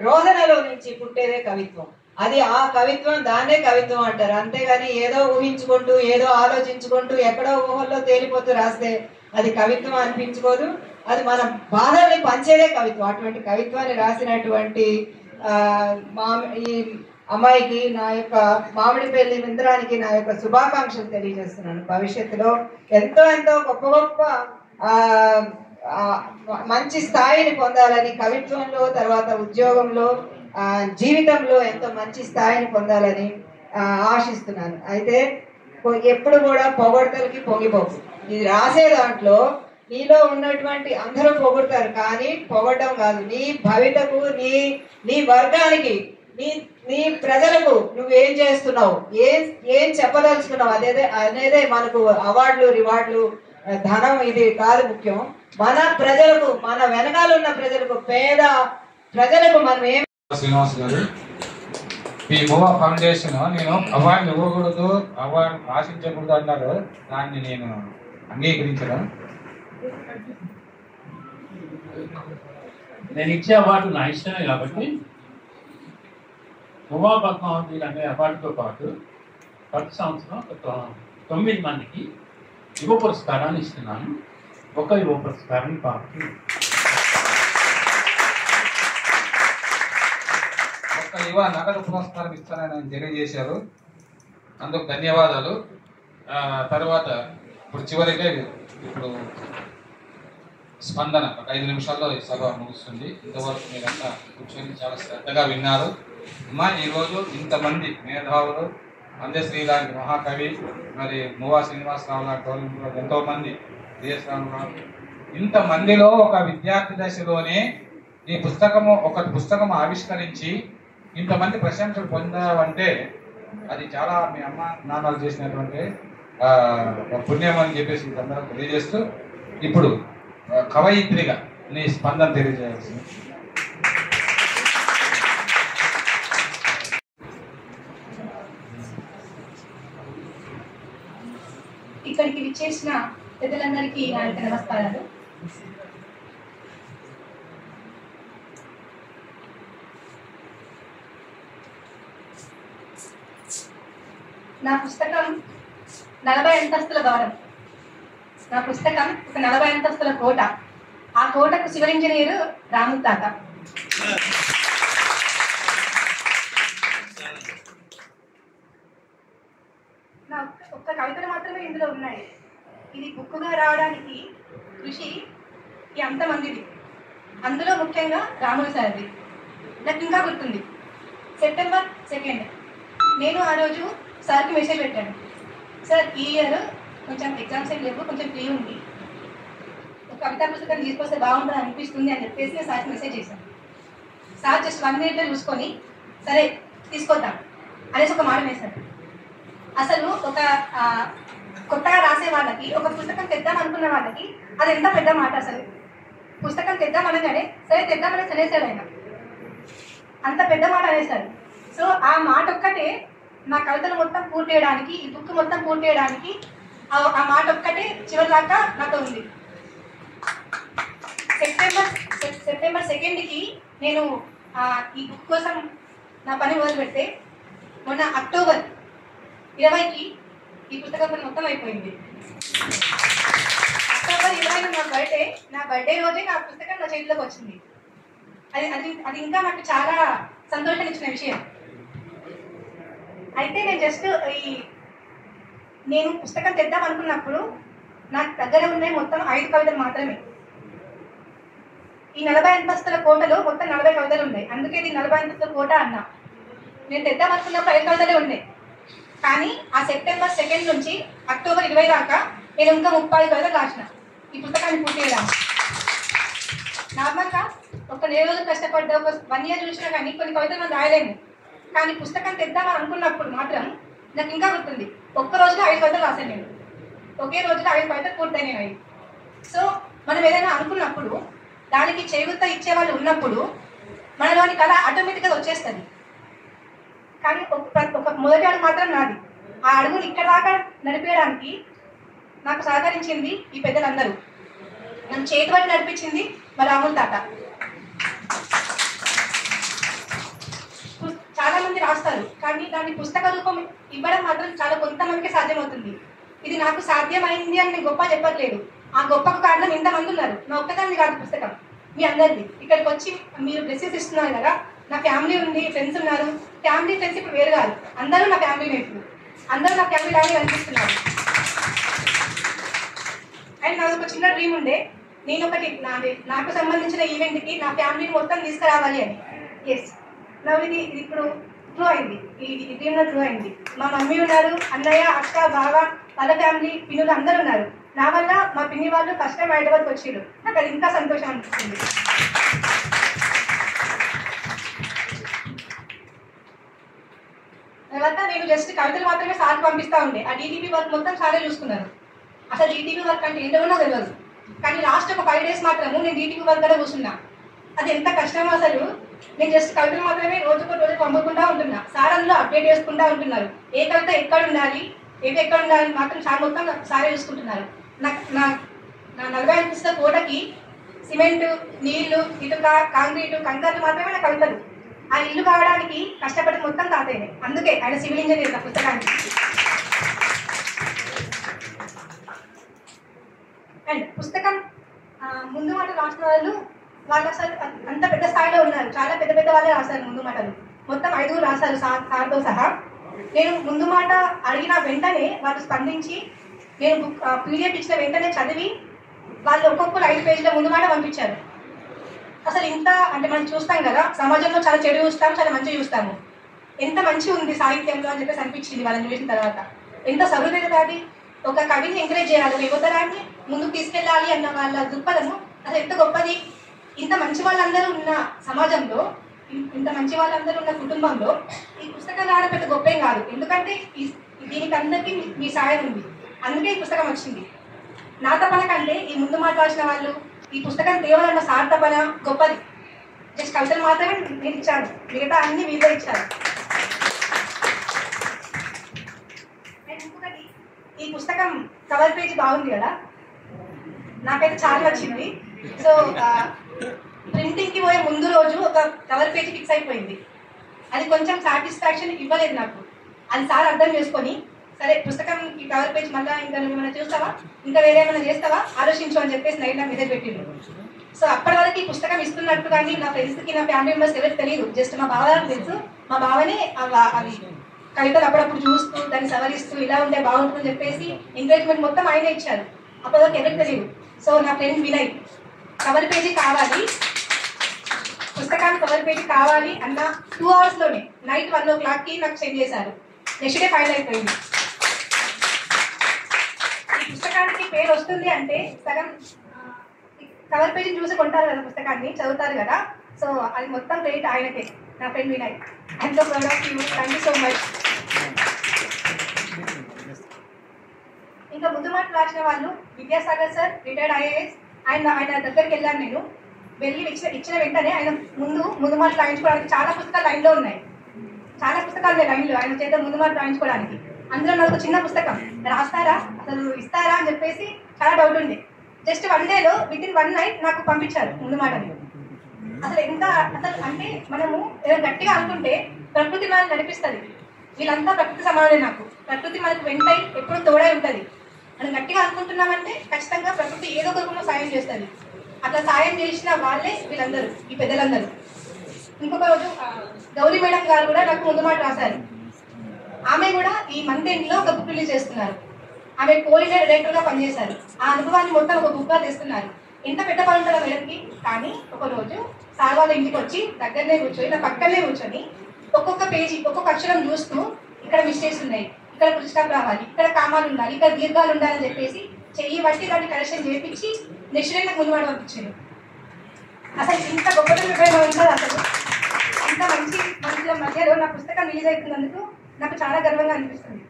రోదనలో నుంచి పుట్టేదే కవిత్వం. అది ఆ కవిత్వం, దాన్నే కవిత్వం అంటారు. అంతేగాని ఏదో ఊహించుకుంటూ ఏదో ఆలోచించుకుంటూ ఎక్కడో ఊహల్లో తేలిపోతూ రాస్తే అది కవిత్వం అనిపించుకోదు. అది మన బాధల్ని పంచేదే కవిత్వం. అటువంటి కవిత్వాన్ని రాసినటువంటి ఈ అమ్మాయికి నా యొక్క మామిడిపల్లి మింద్రానికి నా యొక్క శుభాకాంక్షలు తెలియజేస్తున్నాను. భవిష్యత్తులో ఎంతో ఎంతో గొప్ప గొప్ప మంచి స్థాయిని పొందాలని, కవిత్వంలో తర్వాత ఉద్యోగంలో జీవితంలో ఎంతో మంచి స్థాయిని పొందాలని ఆశిస్తున్నాను. అయితే ఎప్పుడు కూడా పొగడ్తలకి పొంగిపోకు. ఇది రాసే దాంట్లో నీలో ఉన్నటువంటి అందరూ పొగుడతారు, కానీ పొగడడం కాదు. నీ భవితకు నీ వర్గానికి నీ ప్రజలకు నువ్వేం చేస్తున్నావు, ఏం చెప్పదలుచుకున్నావు అనేదే మనకు అవార్డులు రివార్డులు ధనం ఇది కాదు ముఖ్యం. మన ప్రజలకు, మన వెనకాల ఉన్న ప్రజలకు, పేద ప్రజలకు మనం ఏం. శ్రీనివాస్ గారు, ఈ మూవా ఫౌండేషన్ నేను అవార్డు ఇవ్వకూడదు, అవార్డు ఆశించకూడదు అన్నారు. దాన్ని నేను అంగీకరించడం. నేను ఇచ్చే అవార్డు నా ఇష్టమే కాబట్టి మువా పద్మావతి అనే అవార్డుతో పాటు ప్రతి సంవత్సరం 9 మందికి యువ పురస్కారాన్ని ఇస్తున్నాను. ఒక యువ పురస్కారాన్ని పాటు ఒక యువ నగదు పురస్కారం ఇస్తానని ఆయన తెలియజేశారు. అందుకు ధన్యవాదాలు. తర్వాత ఇప్పుడు చివరిగా ఇప్పుడు స్పందన ఒక 5 నిమిషాల్లో ఈ సభ ముగుస్తుంది. ఇంతవరకు మీరంతా కూర్చొని చాలా శ్రద్ధగా విన్నారు. అమ్మా, ఈరోజు ఇంతమంది మేధావులు, అందశ్రీ లాంటి మహాకవి, మరి మువా శ్రీనివాసరావు లాంటి ఎంతో మంది, డిఎస్ రామరావు, ఇంతమందిలో ఒక విద్యార్థి దశలోనే ఈ పుస్తకము ఆవిష్కరించి ఇంతమంది ప్రశంసలు పొందావంటే అది చాలా మీ అమ్మ నాన్నలు చేసినటువంటి పుణ్యం అని చెప్పేసి అందరూ తెలియజేస్తూ, ఇప్పుడు కవయిత్రిగా నీ స్పందన తెలియజేయాల్సింది. ఇక్కడికి విచ్చేసిన పెద్దలందరికీ నా యొక్క నమస్కారాలు. నా పుస్తకం 40 అంతస్తుల భవనం. నా పుస్తకం ఒక 40 అంతస్తుల కోట. ఆ కోటకు సివిల్ ఇంజనీరు రాము తాత. నా ఒక్క కవితలు మాత్రమే ఇందులో ఉన్నాయి. ఇది బుక్కుగా రావడానికి కృషి అంతమందిది. అందులో ముఖ్యంగా రాములు సార్ది. నాకు ఇంకా గుర్తుంది, సెప్టెంబర్ 2 నేను ఆ రోజు సార్కి మెసేజ్ పెట్టాను. సార్, ఈ ఇయర్ కొంచెం ఎగ్జామ్స్ ఏం లేవు, కొంచెం ఫ్రీ ఉంది, ఒక కవితా పుస్తకం తీసుకొస్తే బాగుంటుంది అనిపిస్తుంది అని చెప్పేసి నేను సార్కి మెసేజ్ చేశాను. సార్ జస్ట్ 1 minute చూసుకొని సరే తీసుకొద్దాం అనేసి ఒక మాట వేశారు. అసలు ఒక కొత్తగా రాసే వాళ్ళకి, ఒక పుస్తకం తెద్దాం అనుకున్న వాళ్ళకి అది ఎంత పెద్ద మాట. అసలు పుస్తకం తెద్దాం అనగానే సరే తెద్దామని అనేసాడు ఆయన. అంత పెద్ద మాట అనేసాడు. సో ఆ మాట ఒక్కటే నా కవితలు మొత్తం పూర్తి చేయడానికి, ఈ బుక్ మొత్తం పూర్తి చేయడానికి ఆ మాట ఒక్కటే చివరి దాకా నాతో ఉంది. సెప్టెంబర్ 2కి నేను ఈ బుక్ కోసం నా పని మొదలు పెడితే మొన్న అక్టోబర్ 20కి ఈ పుస్తకం పని మొత్తం అయిపోయింది. అక్టోబర్ 20 నా బర్త్డే రోజే నా పుస్తకం నా చేతిలోకి వచ్చింది. అది ఇంకా నాకు చాలా సంతోషాన్ని ఇచ్చిన విషయం. అయితే నేను జస్ట్ నేను పుస్తకం తెద్దాం అనుకున్నప్పుడు నాకు దగ్గర ఉన్నాయి మొత్తం 5 కవితలు మాత్రమే. ఈ 40 అంతస్తుల కోటలో మొత్తం 40 కవితలు ఉన్నాయి. అందుకే ఇది 40 అంతస్తుల కోట అన్నా. నేను తెద్దాం అనుకున్నప్పుడు 5 కవితలే ఉన్నాయి. కానీ ఆ సెప్టెంబర్ 2 నుంచి అక్టోబర్ 20 దాకా నేను ఇంకా 30 కవితలు రాసిన ఈ పుస్తకాన్ని పూర్తి చేయడానికి. నార్మల్గా ఒక 4 రోజులు కష్టపడ్డా, ఒక 1 year చూసినా కానీ కొన్ని కవితలు మనం రాయలేము. కానీ పుస్తకం తెద్దామని అనుకున్నప్పుడు మాత్రం నాకు ఇంకా గుర్తుంది, ఒక్క రోజులో 5 కవితలు రాశాను నేను. ఒకే రోజులో 5 కవితలు పూర్తయినాయి అవి. సో మనం ఏదైనా అనుకున్నప్పుడు దానికి చేయూత ఇచ్చేవాళ్ళు ఉన్నప్పుడు మనలోని కళ ఆటోమేటిక్గా వచ్చేస్తుంది. కానీ ఒక మొదటి అడుగు మాత్రం నాది. ఆ అడుగులు ఇక్కడ దాకా నడిపేయడానికి నాకు సహకరించింది ఈ పెద్దలందరూ. నన్ను చేతి పట్టి నడిపించింది మా రాముల తాత. చాలా మంది రాస్తారు, కానీ దాన్ని పుస్తక రూపం ఇవ్వడం మాత్రం చాలా కొంతమందికి సాధ్యమవుతుంది. ఇది నాకు సాధ్యమైంది అని నేను గొప్ప చెప్పట్లేదు. ఆ గొప్పకు కారణం ఇంతమంది ఉన్నారు. నా ఒక్కదాన్ని కాదు పుస్తకం, మీ అందరిది. ఇక్కడికి వచ్చి మీరు బ్లెస్సెస్ ఇస్తున్నారు కదా. నా ఫ్యామిలీ ఉంది, ఫ్రెండ్స్ ఉన్నారు. ఫ్యామిలీ ఫ్రెండ్స్ ఇప్పుడు వేరు కాదు, అందరూ నా ఫ్యామిలీ ఇప్పుడు. అందరూ నా ఫ్యామిలీ లాగే కనిపిస్తున్నారు. అండ్ నాది ఒక చిన్న డ్రీమ్ ఉండే, నేను ఒకటి నాకు సంబంధించిన ఈవెంట్కి నా ఫ్యామిలీని మొత్తం తీసుకురావాలి అని. ఎస్, ఇది ఇప్పుడు ట్రూ అయింది. ఈ డ్రీమ్లో ట్రూ అయింది. మా మమ్మీ ఉన్నారు, అన్నయ్య, అక్క, బావ, వాళ్ళ ఫ్యామిలీ, పిన్నులు అందరూ ఉన్నారు. నా వల్ల మా పిన్ని వాళ్ళు ఫస్ట్ టైం హైదరాబాద్కి వచ్చారు. నాకు అది ఇంకా సంతోషం అనిపిస్తుంది. తర్వాత నేను జస్ట్ కవితలు మాత్రమే సార్కి పంపిస్తూ ఉండే. ఆ డీటీపీ వర్క్ మొత్తం సారే చూసుకున్నారు. అసలు డీటీపీ వర్క్ అంటే ఏంటో నాకు తెలియదు. కానీ లాస్ట్ ఒక 5 days మాత్రము నేను డీటీపీ వర్క్ కూడా కూర్చున్నా. అది ఎంత కష్టమో అసలు. నేను జస్ట్ కవితలు మాత్రమే రోజు పంపుకుంటూ ఉంటున్నా. సార్ అందులో అప్డేట్ చేసుకుంటూ ఉంటున్నారు. ఏ కవిత ఎక్కడ ఉండాలి, ఏవి ఎక్కడ ఉండాలి మాత్రం సార్ మొత్తం సారే చూసుకుంటున్నారు. నా 45 పుస్తక కోటకి సిమెంట్, నీళ్లు, ఇటుక, కాంక్రీటు, కంకర్లు మాత్రమే నా కవితలు. ఆ ఇల్లు కావడానికి కష్టపడి మొత్తం తాతయ్యనే. అందుకే ఆయన సివిల్ ఇంజనీర్ నా పుస్తకానికి. అండ్ పుస్తకం ముందు మాట రాసిన వాళ్ళు అసలు అంత పెద్ద స్థాయిలో ఉన్నారు. చాలా పెద్ద పెద్ద వాళ్ళే రాశారు ముందు మాటలు. మొత్తం 5 రాశారు సార్తో సహా. నేను ముందు మాట అడిగిన వెంటనే వాళ్ళు స్పందించి, నేను పీడిఎఫ్ ఇచ్చిన వెంటనే చదివి వాళ్ళు ఒక్కొక్కరు 5 పేజీల ముందు మాట పంపించారు. అసలు ఇంత అంటే మనం చూస్తాం కదా, సమాజంలో చాలా చెడు చూస్తాము, చాలా మంచి చూస్తాము. ఎంత మంచి ఉంది సాహిత్యంలో అని చెప్పేసి అనిపించింది వాళ్ళని చూసిన తర్వాత. ఎంత సహృదయత అది. ఒక కవిని ఎంకరేజ్ చేయాలి, ఒక యువతరాన్ని ముందుకు తీసుకెళ్ళాలి అన్న వాళ్ళ దృక్పథము అసలు ఎంత గొప్పది. ఇంత మంచి వాళ్ళందరూ ఉన్న సమాజంలో, ఇంత మంచి వాళ్ళందరూ ఉన్న కుటుంబంలో ఈ పుస్తకాలు రావడం పెద్ద గొప్పేం కాదు. ఎందుకంటే దీనికి అందరికీ మీ సాయం ఉంది. అందుకే ఈ పుస్తకం వచ్చింది. నా తపన కంటే ఈ ముందు మాట్లాడిన వాళ్ళు ఈ పుస్తకం తేవాలన్న సార్ తపన గొప్పది. జస్ట్ కవితలు మాత్రమే నేను ఇచ్చాను, మిగతా అన్ని వీళ్ళే ఇచ్చారు. ఇంకొకటి, ఈ పుస్తకం కవర్ పేజీ బాగుంది కదా, నాకైతే చాలా నచ్చింది. సో ప్రింటింగ్కి పోయే ముందు రోజు ఒక కవర్ పేజీ ఫిక్స్ అయిపోయింది. అది కొంచెం సాటిస్ఫాక్షన్ ఇవ్వలేదు నాకు. అది సార్ అర్థం చేసుకొని, సరే పుస్తకం ఈ కవర్ పేజ్ మళ్ళీ ఇంకా నువ్వు ఏమైనా చూస్తావా, ఇంకా వేరే ఏమైనా చేస్తావా, ఆలోచించు అని చెప్పేసి నైట్ నా మీద పెట్టిండు. సో అప్పటి వరకు ఈ పుస్తకం ఇస్తున్నట్టు కానీ నా ఫ్రెండ్స్కి, నా ఫ్యామిలీ మెంబర్స్ ఎవరికి తెలియదు. జస్ట్ మా బావకి తెలుసు. మా బావనే అవి కవితలు అప్పుడప్పుడు చూస్తూ దాన్ని సవరిస్తూ ఇలా ఉంటే బాగుంటుందని చెప్పేసి ఎంకరేజ్మెంట్ మొత్తం ఆయనే ఇచ్చారు. అప్పటి వరకు ఎవరికి తెలియదు. సో నా ఫ్రెండ్ వినయ్ కవర్ పేజీ కావాలి, పుస్తకానికి కవర్ పేజీ కావాలి అన్న 2 hours నైట్ 1 o'clockకి నాకు సెండ్ చేశారు. నెక్స్ట్ డే ఫైల్ అయిపోయింది. ఈ పుస్తకానికి పేరు వస్తుంది అంటే సగం కవర్ పేజీని చూసి కొంటారు కదా, పుస్తకాన్ని చదువుతారు కదా. సో అది మొత్తం క్రెడిట్ ఆయనకే, నా friend Vinay. I'm so proud of you. Thank you so much. ఇంకా ముందు మాట రాసిన వాళ్ళు విద్యాసాగర్ సార్, రిటైర్డ్ IAS. ఆయన దగ్గరికి వెళ్ళాను నేను. వెళ్ళి ఇచ్చిన వెంటనే ఆయన ముందు మాట రాయించుకోవడానికి చాలా పుస్తకాలు లైన్లో ఉన్నాయి. చాలా పుస్తకాలు ఉన్నాయి లైన్లో ఆయన చేత ముందు మాట రాయించుకోవడానికి. అందులో నాకు చిన్న పుస్తకం రాస్తారా, అసలు ఇస్తారా అని చెప్పేసి చాలా డౌట్ ఉంది. జస్ట్ 1 day within 1 night నాకు పంపించారు ముందు మాటని. అసలు అంటే మనము ఏదైనా గట్టిగా అనుకుంటే ప్రకృతి మనల్ని నడిపిస్తుంది. వీళ్ళంతా ప్రకృతి సమానమే. నాకు ప్రకృతి మనకు వెంటై ఎప్పుడు తోడై ఉంటుంది. మనం గట్టిగా అనుకుంటున్నామంటే ఖచ్చితంగా ప్రకృతి ఏదో ఒక రూపంలో సాయం చేస్తుంది. అట్లా సాయం చేసిన వాళ్ళే వీళ్ళందరూ, ఈ పెద్దలందరూ. ఇంకొక రోజు గౌరీ మేడం గారు కూడా నాకు ముందు మాట రాశారు. ఆమె కూడా ఈ మంత్ ఎండ్లో ఒక బుక్ రిలీజ్ చేస్తున్నారు. ఆమె కోఆర్డినేటర్ డైరెక్టర్గా పనిచేశారు. ఆ అనుభవాన్ని మొత్తం ఒక బుక్గా తెస్తున్నారు. ఎంత పెద్ద పని ఉంటుందో మేడంకి. కానీ ఒక రోజు సార్ వాళ్ళ ఇంటికి వచ్చి దగ్గరనే కూర్చొని, నా పక్కనే కూర్చొని ఒక్కొక్క పేజీ ఒక్కొక్క అక్షరం చూస్తూ, ఇక్కడ మిస్టేక్స్ ఉన్నాయి, ఇక్కడ ఫుల్ స్టాప్ రావాలి, ఇక్కడ కామాలు ఉండాలి, ఇక్కడ దీర్ఘాలు ఉండాలని చెప్పేసి చెయ్యి బట్టి దాన్ని కరెక్షన్ చేయించి నెక్స్ట్ డే నాకు ముందు మాట పంపించారు. అసలు ఇంత గొప్పతనం ఉంటుంది అసలు. ఇంత మంచి మనుషుల మధ్యలో నా పుస్తకం రిలీజ్ అవుతున్నందుకు నాకు చాలా గర్వంగా అనిపిస్తుంది.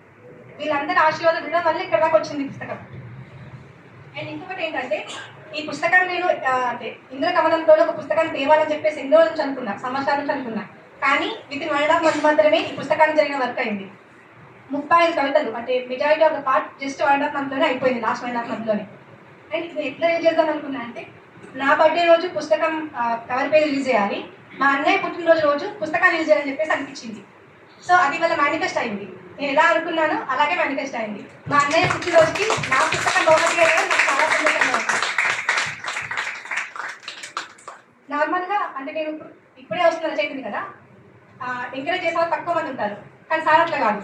వీళ్ళందరి ఆశీర్వాదం ఉండడం వల్ల ఇక్కడ దాకా వచ్చింది ఈ పుస్తకం. అండ్ ఇంకొకటి ఏంటంటే ఈ పుస్తకం నేను అంటే ఇంద్రకమలంతో ఒక పుస్తకాన్ని తేవాలని చెప్పేసి ఎన్నో రోజులు అనుకున్నా, సంవత్సరాల నుంచి అనుకున్నా. కానీ వితిన్ 1.5 months మాత్రమే ఈ పుస్తకానికి జరిగిన వర్క్ అయింది. 35 కవితలు అంటే majority of the part just 1.5 monthsలోనే అయిపోయింది, లాస్ట్ 1.5 monthsలోనే. అండ్ ఇది ఎట్లా ఏం చేద్దాం అనుకున్నా అంటే నా బర్త్డే రోజు పుస్తకం కవర్ పేజ్ రిలీజ్ చేయాలి, మా అన్నయ్య పుట్టినరోజు రోజు పుస్తకాన్ని రిలీజ్ చేయాలని చెప్పేసి అనిపించింది. సో అది వల్ల మేనిఫెస్ట్ అయింది. నేను ఎలా అనుకున్నానో అలాగే మేనిఫెస్ట్ అయింది. మా అన్నయ్య పుట్టినరోజుకి నా పుస్తకం బహుమతిగా నాకు చాలా సంతోషంగా ఉంది. నార్మల్గా అంటే నేను ఇప్పుడే వస్తున్న రచయితని కదా, ఎంకరేజ్ చేసే వాళ్ళు తక్కువ మంది ఉంటారు. కానీ సార్ అట్లా కాదు,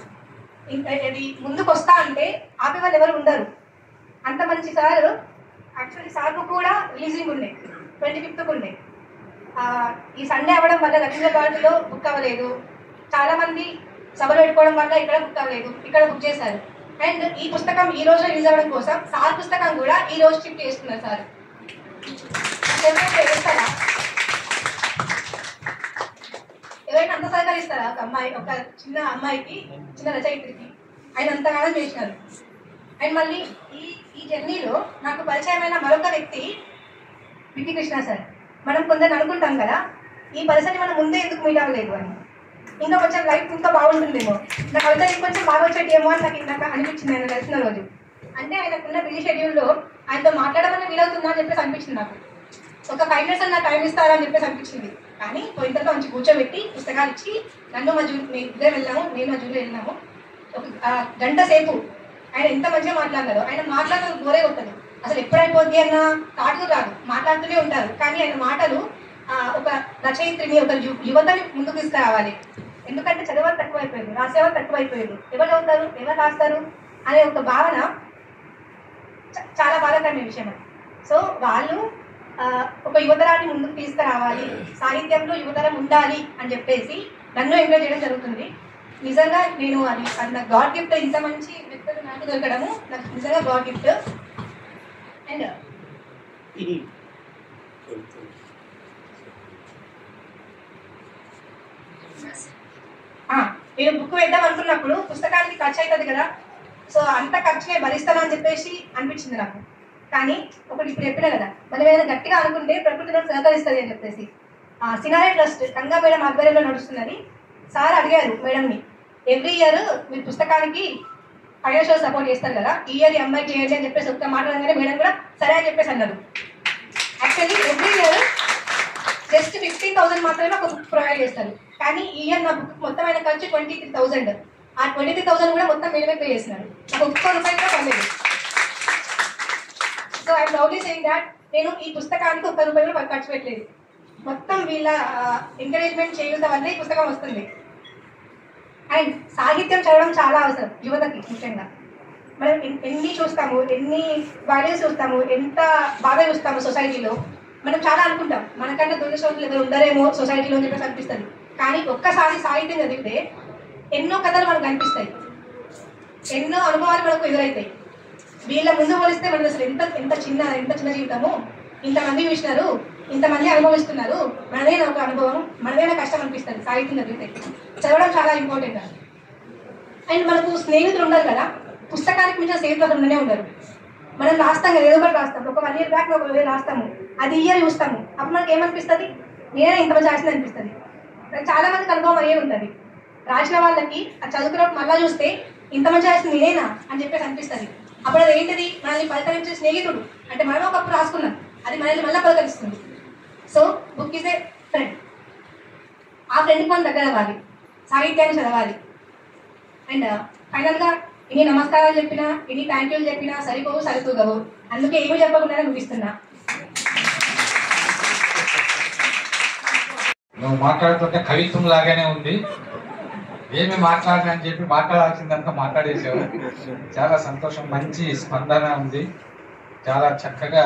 ఇది ముందుకు వస్తా అంటే ఆపే వాళ్ళు ఎవరు ఉండరు. అంత మంచి సార్. యాక్చువల్లీ సార్కు కూడా రిలీజింగ్ ఉండే 25th ఉండే. ఈ సండే అవ్వడం వల్ల రవీంద్ర భారతిలో బుక్ అవ్వలేదు, చాలామంది సభలు పెట్టుకోవడం వల్ల ఇక్కడ బుక్ అవ్వలేదు, ఇక్కడ బుక్ చేశారు. అండ్ ఈ పుస్తకం ఈ రోజు రిలీజ్ అవ్వడం కోసం సార్ పుస్తకం కూడా ఈ రోజు షిఫ్ట్ చేస్తున్నారు సార్. చేస్తారా? ఎవరైనా అంత సహకరిస్తారా? ఒక అమ్మాయి, ఒక చిన్న అమ్మాయికి, చిన్న రచయిత్రికి ఆయన అంతగానో చేసినారు. అండ్ మళ్ళీ ఈ జర్నీలో నాకు పరిచయమైన మరొక వ్యక్తి వికి కృష్ణ సార్. మనం కొందరు అనుకుంటాం కదా ఈ పరిస్థితి మనం ముందే ఎందుకు మీట్ అవ్వలేదు అని, ఇంకా కొంచెం లైఫ్ ఇంకా బాగుంటుందేమో, నా కవిత ఇంకొంచెం బాగా వచ్చేటేమో అని నాకు ఇందాక అనిపించింది ఆయన కలిసిన రోజు. అంటే ఆయనకున్న బిజీ షెడ్యూల్లో ఆయనతో మాట్లాడమని వీలవుతుందా అని చెప్పేసి అనిపించింది నాకు. ఒక 5 minutes నాకు టైం ఇస్తారా అని చెప్పేసి అనిపించింది. కానీ పోయిన తర్వాత మంచి కూర్చోబెట్టి పుస్తకాలు ఇచ్చి నన్ను మా ఇద్దరు వెళ్ళాము, నేను మా జూలు వెళ్ళినాము. ఒక గంట సేపు ఆయన ఎంత మంచిగా మాట్లాడినారు. ఆయన మాట్లాడడం బోరే కొట్టదు, అసలు ఎప్పుడైపోద్ది అన్న థాట్ రాదు, మాట్లాడుతూనే ఉంటారు. కానీ ఆయన మాటలు ఒక రచయిత్రిని, ఒక యువతని ముందుకు తీసుకురావాలి. ఎందుకంటే చదివేవాళ్ళు తక్కువైపోయారు, రాసేవాళ్ళు తక్కువైపోయారు, ఎవరు చదువుతారు, ఎవరు రాస్తారు అనే ఒక భావన చాలా బాధాకరమైన విషయం అది. సో వాళ్ళు ఒక యువతరాన్ని ముందుకు తీసుకురావాలి, సాహిత్యంలో యువతరం ఉండాలి అని చెప్పేసి నన్ను ఎంకరేజ్ చేయడం జరుగుతుంది. నిజంగా నేను అది నాకు గాడ్ గిఫ్ట్. ఇంత మంచి వ్యక్తులు నాకు దొరకడము నాకు నిజంగా గాడ్ గిఫ్ట్. అండ్ నేను బుక్ వేద్దాం అనుకున్నప్పుడు పుస్తకానికి ఖర్చు అవుతుంది కదా, సో అంత ఖర్చు నేను భరిస్తానని చెప్పేసి అనిపించింది నాకు. కానీ ఒకటి ఇప్పుడు చెప్పినా కదా, మనం ఏదైనా గట్టిగా అనుకుంటే ప్రకృతి నాకు సహకరిస్తుంది అని చెప్పేసి. సినారే ట్రస్ట్ గంగా మేడం ఆధ్వర్యంలో నడుస్తున్నది. సార్ అడిగారు మేడంని, ఎవ్రీ ఇయర్ మీరు పుస్తకానికి ఫైనాన్షియల్ సపోర్ట్ చేస్తారు కదా, ఈ ఇయర్ అమ్మాయి చేయండి అని చెప్పేసి ఒక్క మాట్లాడగానే మేడం కూడా సరే అని చెప్పేసి అన్నారు. యాక్చువల్లీ ఎవ్రీ ఇయర్ జస్ట్ 15,000 మాత్రమే ఒక బుక్ ప్రొవైడ్ చేస్తారు. కానీ ఈ ఇయర్ నా బుక్ మొత్తం అయిన ఖర్చు 23,000. ఆ 23,000 కూడా మొత్తం మేడమే పే చేస్తున్నారు, నాకు ఒక్క రూపాయి కూడా పర్లేదు. So I proudly saying that నేను ఈ పుస్తకానికి ఒక్క రూపాయి కూడా ఖర్చు పెట్టలేదు. మొత్తం వీళ్ళ ఎంకరేజ్మెంట్ చేయడం వల్ల ఈ పుస్తకం వస్తుంది. అండ్ సాహిత్యం చదవడం చాలా అవసరం యువతకి. ముఖ్యంగా మనం ఎన్ని చూస్తాము, ఎన్ని వాల్యూస్ చూస్తాము, ఎంత బాగా చూస్తాము సొసైటీలో. మనం చాలా అనుకుంటాం మనకంటే దురదృష్టవంతులు ఎవరు ఉండరేమో సొసైటీలో అని చెప్పేసి అనిపిస్తుంది. కానీ ఒక్కసారి సాహిత్యం చదివితే ఎన్నో కథలు మనకు అనిపిస్తాయి, ఎన్నో అనుభవాలు మనకు ఎదురవుతాయి. వీళ్ళ ముందు పోలిస్తే మనది అసలు ఎంత చిన్న జీవితము, ఇంతమంది చూసినారు, ఇంతమంది అనుభవిస్తున్నారు, మనదైనా ఒక అనుభవం, మనదైనా కష్టం అనిపిస్తుంది సాహిత్యం చదివితే. చదవడం చాలా ఇంపార్టెంట్. అండ్ మనకు స్నేహితులు ఉండరు కదా, పుస్తకానికి మించిన స్నేహితులు అసలు ఉండనే ఉండరు. మనం రాస్తాం కదా, ఏదో ఒకటి రాస్తాం, ఒక 1 year బ్యాక్ ఒక రాస్తాము, అది ఇయర్ చూస్తాము, అప్పుడు మనకి ఏమనిపిస్తుంది, నేనే ఇంత మంచి రాసిన అనిపిస్తుంది. చాలా మందికి అనుభవం అయ్యే ఉంటుంది. రాసిన వాళ్ళకి అది చదువుకున్నప్పుడు మళ్ళీ చూస్తే ఇంత మంచి రాసిన నేనేనా అని చెప్పేసి అనిపిస్తుంది. అప్పుడు అది ఏంటిది, మనల్ని పలకరించే స్నేహితుడు. అంటే మనం ఒకప్పుడు రాసుకున్నాం, అది మనల్ని మళ్ళీ పలకరిస్తుంది. So book is a friend. ఆ ఫ్రెండ్కి మనం దగ్గర అవ్వాలి, సాహిత్యాన్ని చదవాలి. అండ్ ఫైనల్గా ఇన్ని నమస్కారాలు చెప్పినా, ఇన్ని థ్యాంక్ యూలు చెప్పినా సరితూగవు. అందుకే ఏమీ చెప్పకుండానే ముగిస్తున్నా. నువ్వు మాట్లాడుతుంటే కవిత్వం లాగానే ఉంది, ఏమి మాట్లాడినా అని చెప్పి మాట్లాడాల్సిందంతా మాట్లాడేసావు. చాలా సంతోషం, మంచి స్పందన ఉంది. చాలా చక్కగా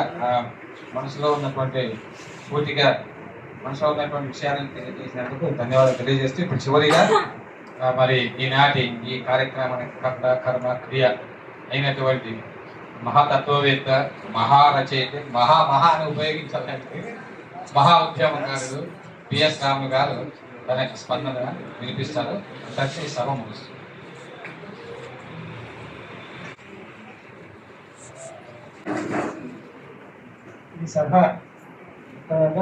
మనసులో ఉన్నటువంటి పూర్తిగా మనసులో ఉన్నటువంటి విషయాలను తెలియజేసినందుకు ధన్యవాదాలు తెలియజేస్తూ ఇప్పుడు చివరిగా మరి ఈనాటి ఈ కార్యక్రమానికి కర్మ క్రియ అయినటువంటి మహాతత్వవేత్త, మహారచయిత, మహా అని ఉపయోగించాలంటే మహా ఉద్యమకారుడు పిఎస్ రాము గారు తన యొక్క స్పందన వినిపిస్తారు. కలిసి సభ ముగిస్తుంది. ఈ సభ తర్వాత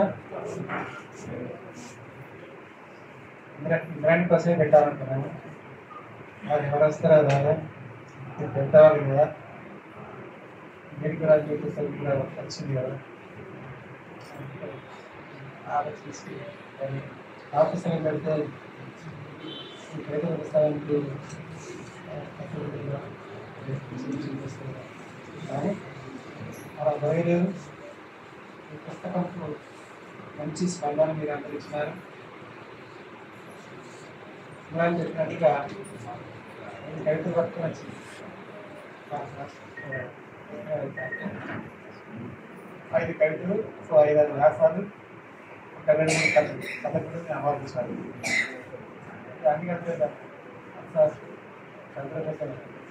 ఇంద్రాణి కోసమే పెట్టాలనుకున్నాను. మరి ఎవరు వస్తారా రాదా పెద్దవాళ్ళు కదా, మెడికల్ ఆఫీసర్ కూడా వచ్చింది కదా, ఆలోచించి ఆఫీసర్ పెడితే రైతు వ్యవసాయానికి కానీ అలా జరగలేదు. ఈ పుస్తకంకు మంచి స్పందన మీరు అందరిస్తున్నారు. ఇలా చెప్పినట్టుగా కవితలు పట్టుకుని వచ్చింది. 5 కవితలు, 5-6 వ్యాసాలు, 2-3 కథలు అవార్డు ఇచ్చారు. అన్ని కలిపి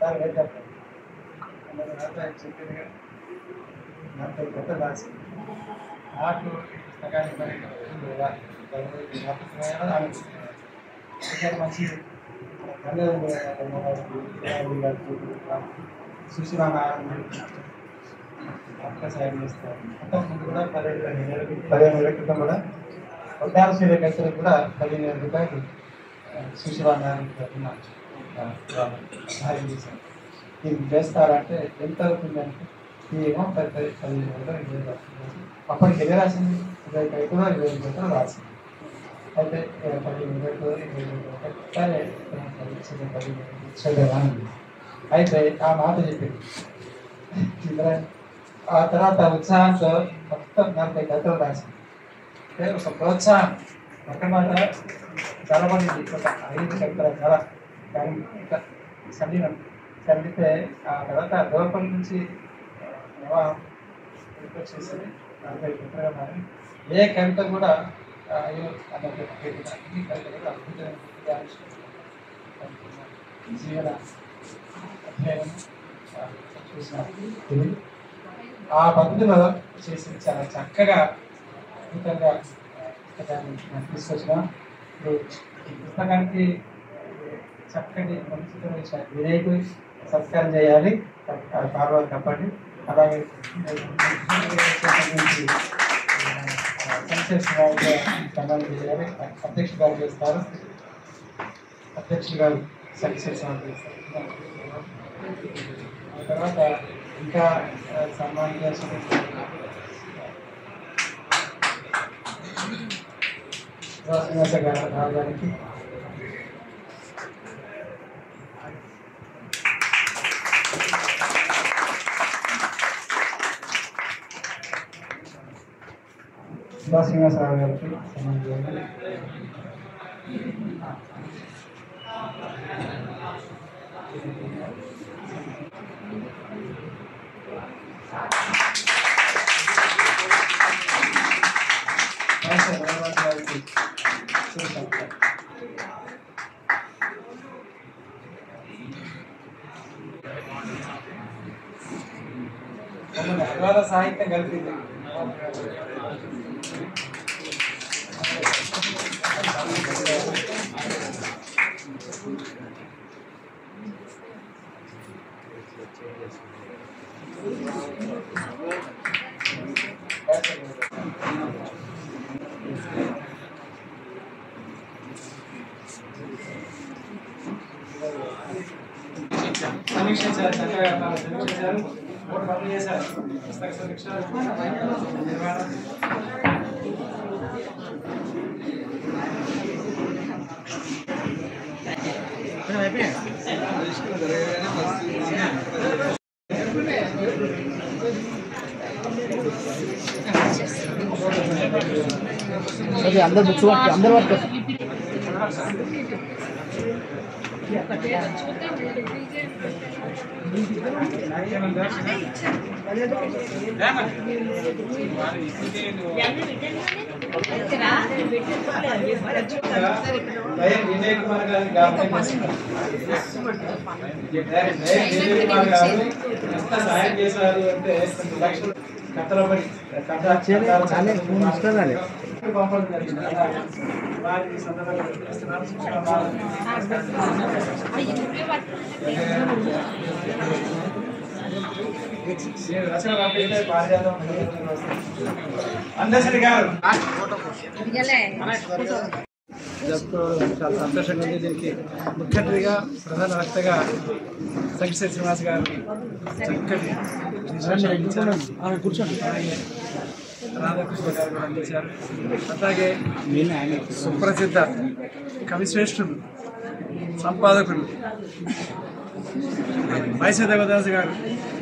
సార్ ఏం చెప్తారు చెప్పింది కదా, 40 కథలు రాసి నాకు ఈ పుస్తకానికి మంచి సుశీలానారాయణ సాయం చేస్తారు. అంతకుముందు కూడా 15 ఏళ్ళ క్రితం కూడా ఉద్యానశీల కట్టలకు కూడా 15,000 రూపాయలు సుశీలానారాయణ తరఫున సహాయం చేశారు. దీన్ని చేస్తారంటే ఎంత అవుతుందంటే ఏమో 15,000 అప్పటికి ఎన్ని రాసింది, 20 కవితలు 20 కవితలు రాసింది. అయితే 15,000 సరే అయితే ఆ మాట చెప్పింది. ఆ తర్వాత ఉత్సాహంతో మొత్తం 40 కథలు రాసింది. అంటే ఒక ప్రోత్సాహం మొట్టమొదట చాలా మంది ఒక 5 కవితల చాలా చదివితే ఆ తర్వాత లోపల నుంచి వచ్చేసింది 40 కవితలుగా మారి ఏ కవిత కూడా అన్ని కవితలు కూడా అద్భుతమైన జీవన అధ్యయనం చూసిన ఆ పద్ధతిలో చేసి చాలా చక్కగా అద్భుతంగా పుస్తకాన్ని తీసుకొచ్చిన. ఈ పుస్తకానికి చక్కటి మంచి వినాయకు సత్కారం చేయాలి, పార్వతి తప్పండి. అలాగే సంబంధం చేయాలి. అధ్యక్షుడు గారు చేస్తారు, అధ్యక్షుడు గారు సక్సెస్ చేస్తారు. ఆ తర్వాత ఇంకా సన్మానం చేసిన శ్రీనివాస గారికి శ్రీనివాసరావు గారికి సన్మానం చేయాలి. అద్వాల సాహిత్యం కలిపింది. సమీక్షించారు, చక్కగా సమీక్షించారు, 3 పనులు చేశారు. పుస్తక సమీక్ష, నిర్వహణ, అందరు బుక్స్ అందరు వర్క్ విజయ్ కుమార్ గారు ఎంత సాయం చేశారు అంటే 2 లక్షలు కథలపై పంపడం జరిగింది. వారి సందర్భంగా రచన పంపిస్తే పారిజాతం అందశ్రీ గారు జరుపుకోవడం చాలా సంతోషంగా ఉంది. దీనికి ముఖ్యమంత్రిగా ప్రధాన వక్తగా సంకీర్తి శ్రీనివాస్ గారిని చక్కటి కూర్చోండి రాధాకృష్ణ గారు కూడా అందించారు. అలాగే సుప్రసిద్ధ కవిశ్రేష్ఠులు సంపాదకులు పైసా దేవదాస్ గారు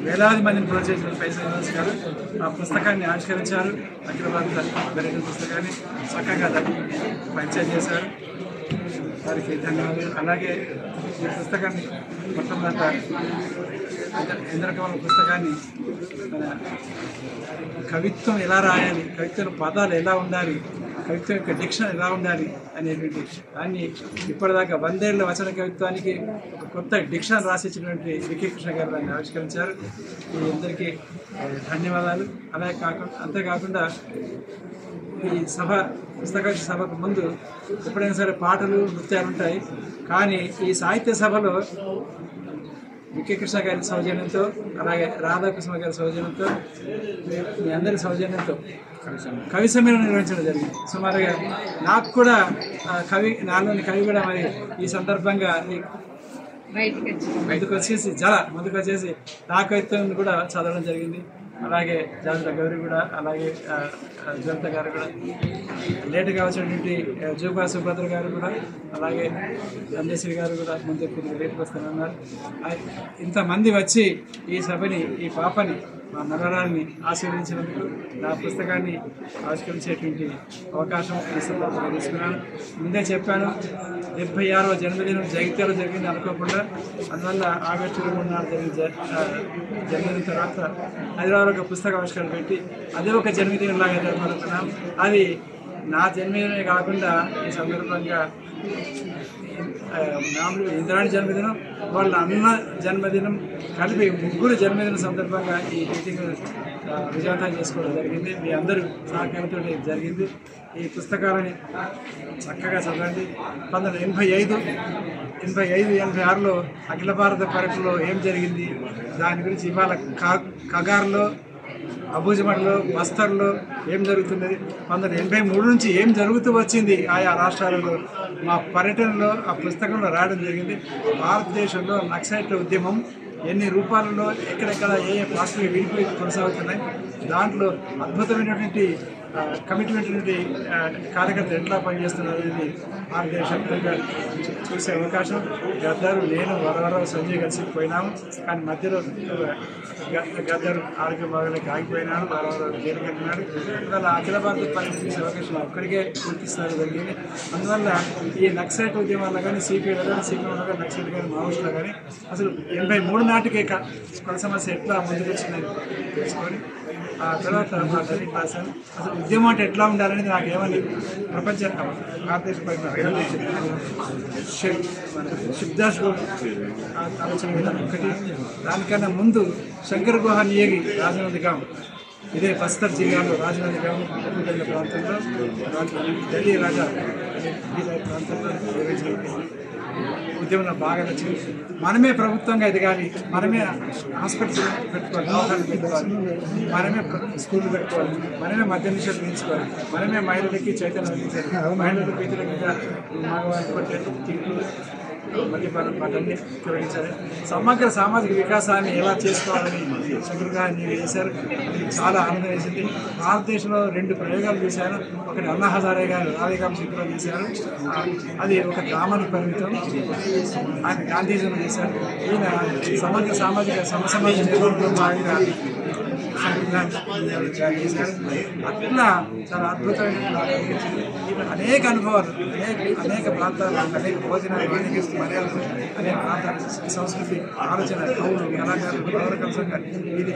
వేలాది మందిని ప్రోత్సహించిన పైసా దేవదాస్ గారు ఆ పుస్తకాన్ని ఆవిష్కరించారు. అఖిల భారత గరిట పుస్తకాన్ని చక్కగా దాన్ని పరిచయం చేశారు. వారికి ధన్యవాదాలు. అలాగే ఈ పుస్తకాన్ని మొట్టమొదట ఇంద్రకమల పుస్తకాన్ని మన కవిత్వం ఎలా రాయాలి, కవిత్వం పదాలు ఎలా ఉండాలి, కవిత్వం యొక్క డిక్షన్ ఎలా ఉండాలి అనేటువంటి దాన్ని ఇప్పటిదాకా 100 ఏళ్ల వచన కవిత్వానికి ఒక కొత్త డిక్షన్ రాసిచ్చినటువంటి వికే కృష్ణ గారు దాన్ని ఆవిష్కరించారు. ఈ అందరికీ ధన్యవాదాలు. అలాగే అంతేకాకుండా ఈ పుస్తక సభకు ముందు ఎప్పుడైనా సరే పాటలు నృత్యాలు ఉంటాయి. కానీ ఈ సాహిత్య సభలో వికే కృష్ణ గారి సౌజన్యంతో అలాగే రాధాకృష్ణ గారి సౌజన్యంతో మీ అందరి సౌజన్యంతో కవి సమ్మేళనం నిర్వహించడం జరిగింది. సుమారుగా నాకు కూడా నాలోని కవి కూడా మరి ఈ సందర్భంగా ముందుకు వచ్చేసి నా కవిత్వం కూడా చదవడం జరిగింది. అలాగే జాగ్రత్త గౌరి కూడా, అలాగే జ్యోత గారు కూడా, లేటుగా వచ్చినటువంటి జూపా సుభద్ర గారు కూడా, అలాగే అందశ్రీ గారు కూడా ముందు కొద్దిగా లేటుకు వస్తానన్నారు. ఇంతమంది వచ్చి ఈ సభని, ఈ పాపని, మా నగరాన్ని ఆశీర్వదించినందుకు నా పుస్తకాన్ని ఆవిష్కరించేటువంటి అవకాశం ఈ సందర్భంగా తీసుకున్నాను. ముందే చెప్పాను, 76వ జన్మదినం జగిత్యాలలో జరిగింది అనుకోకుండా. అందువల్ల ఆగస్టు 23 నాడు జరిగిన జన్మదిన తర్వాత హైదరాబాద్ ఒక పుస్తక ఆవిష్కరణ పెట్టి అదే ఒక జన్మదినంలాగా జరుపుకుంటున్నాం. అది నా జన్మదినమే కాకుండా ఈ సందర్భంగా మామూలు ఇంద్రాణి జన్మదినం, వాళ్ళ అన్న జన్మదినం కలిపి 3 జన్మదినం సందర్భంగా ఈ మీటింగ్ విజయవంతం చేసుకోవడం జరిగింది. మీ అందరూ సహకారంతో జరిగింది. ఈ పుస్తకాలని చక్కగా చదవండి. 1985, 86లో అఖిల భారత పర్యటనలో ఏం జరిగింది దాని గురించి ఇవాళ కగార్లో, అబూజమడ్లో, బస్తర్లో ఏం జరుగుతున్నది, 1983 నుంచి ఏం జరుగుతూ వచ్చింది ఆయా రాష్ట్రాలలో మా పర్యటనలో ఆ పుస్తకంలో రాయడం జరిగింది. భారతదేశంలో నక్సలైట్ల ఉద్యమం ఎన్ని రూపాలలో ఎక్కడెక్కడ ఏ పార్టీలు విడిపోయి కొనసాగుతున్నాయి, దాంట్లో అద్భుతమైనటువంటి కమిట్మెంట్ కార్యకర్తలు ఎట్లా పనిచేస్తున్నారు అనేది భారతదేశంగా చూసే అవకాశం. గద్దరు, నేను, వరవరావు, సంజయ్ కలిసి పోయినాము. కానీ మధ్యలో గద్దరు ఆరోగ్య భాగాలకు ఆగిపోయినాడు, వరవరావు జైలుకి వెళ్ళినాడు. అందువల్ల అఖిల భారత పర్యటన చూసే అవకాశం ఒక్కడికే గుర్తిస్తున్నారు జరిగింది. అందువల్ల ఈ నక్సలైట్ ఉద్యమాల్లో కానీ, సిపిఐలో కానీ, సిపిఐలో కానీ, నక్సలైట్ కానీ, మావోయిస్టులో కానీ అసలు 83 నాటికే కుల సమస్య ఎట్లా ముందుకు వచ్చిందని తెలుసుకొని ఆ తర్వాత మా తల్లి రాశాను. అసలు ఉద్యమం అంటే ఎట్లా ఉండాలనేది నాకు ఏమని ప్రపంచ భారతదేశ శివదాస్ ఆలోచన విధానం ఒకటి. దానికన్నా ముందు శంకర్ గుహ నియోగి రాజనంది గ్రామం, ఇదే బస్తర్ జిల్లాలో రాజనంది గ్రామం ప్రాంతంలో ఢిల్లీ రాజా ప్రాంతంలో ఉద్యమం బాగా నచ్చింది. మనమే ప్రభుత్వంగా ఎదగాలి, మనమే హాస్పిటల్స్ పెట్టుకోవాలి, దవాఖానలు పెట్టుకోవాలి, మనమే స్కూళ్ళు పెట్టుకోవాలి, మనమే మద్య నిషేధం విధించుకోవాలి, మనమే మహిళలకి చైతన్యం అందించాలి, మహిళలకు ఇతర మగవాళ్ళకి పట్టే తిట్లు మద్యపానం వాటన్ని తొలగించాలి. సమగ్ర సామాజిక వికాసాన్ని ఎలా చేసుకోవాలని శంకర్గారిని చేశారు. చాలా ఆనందం వేసింది. భారతదేశంలో 2 ప్రయోగాలు చేశారు. ఒకటి అన్నా హజారే గారు రాధేకాం శక్తిలో చేశారు. అది ఒక గ్రామానికి పరిమితం. ఆయన గాంధీజీలో చేశారు. ఈయన సమగ్ర సామాజిక సమసమాజ నిర్మాణంలో భాగంగా చేశారు. అట్లా చాలా అద్భుతమైన అనేక అనుభవాలు, అనేక ప్రాంతాలు, అనేక భోజనాలు, అనేక మర్యాదలు, అనేక ప్రాంతాల సంస్కృతి, ఆలోచన, కవులు, కళాకారులు, గౌరవకంసంగా ఇది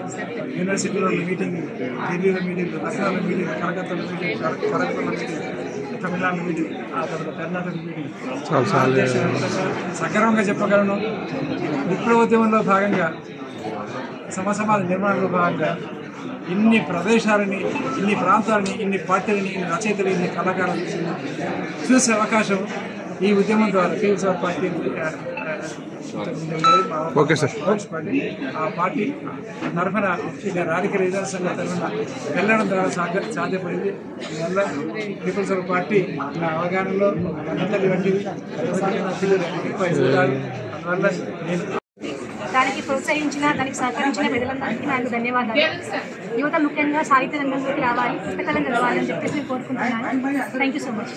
యూనివర్సిటీలో మీటింగ్, ఢిల్లీలో మీటింగ్, లక్నోలో మీటింగ్, కలకత్తాలో మీటింగ్, ఖరగ్పూర్లో మీటింగ్, తమిళనాడు మీటింగ్, ఆ తర్వాత కర్ణాటక మీటింగ్, సక్రమంగా చెప్పగలను. విప్లవోద్యమంలో భాగంగా సమసమాజ నిర్మాణంలో భాగంగా ఇన్ని ప్రదేశాలని, ఇన్ని ప్రాంతాలని, ఇన్ని పార్టీలని, ఇన్ని రచయితలు, ఇన్ని కళాకారులు చూసే అవకాశం ఈ ఉద్యమం ద్వారా పీపుల్స్ పార్టీ ఓకే సార్. ఆ పార్టీ తరఫున రాజకీయ రిజర్వ్ సంఘం తరఫున వెళ్ళడం ద్వారా సాధ్యపడింది. అందువల్ల పీపుల్స్ పార్టీ నా అవగాహనలో అందరి వంటివి అందువల్ల నేను దానికి ప్రోత్సహించిన, దానికి సహకరించిన ప్రజలందరికీ నాకు ధన్యవాదాలు. యువత ముఖ్యంగా సాహిత్య రంగంలోకి రావాలి, పుస్తకాలను చదవాలని చెప్పేసి నేను కోరుకుంటున్నాను. Thank you so much.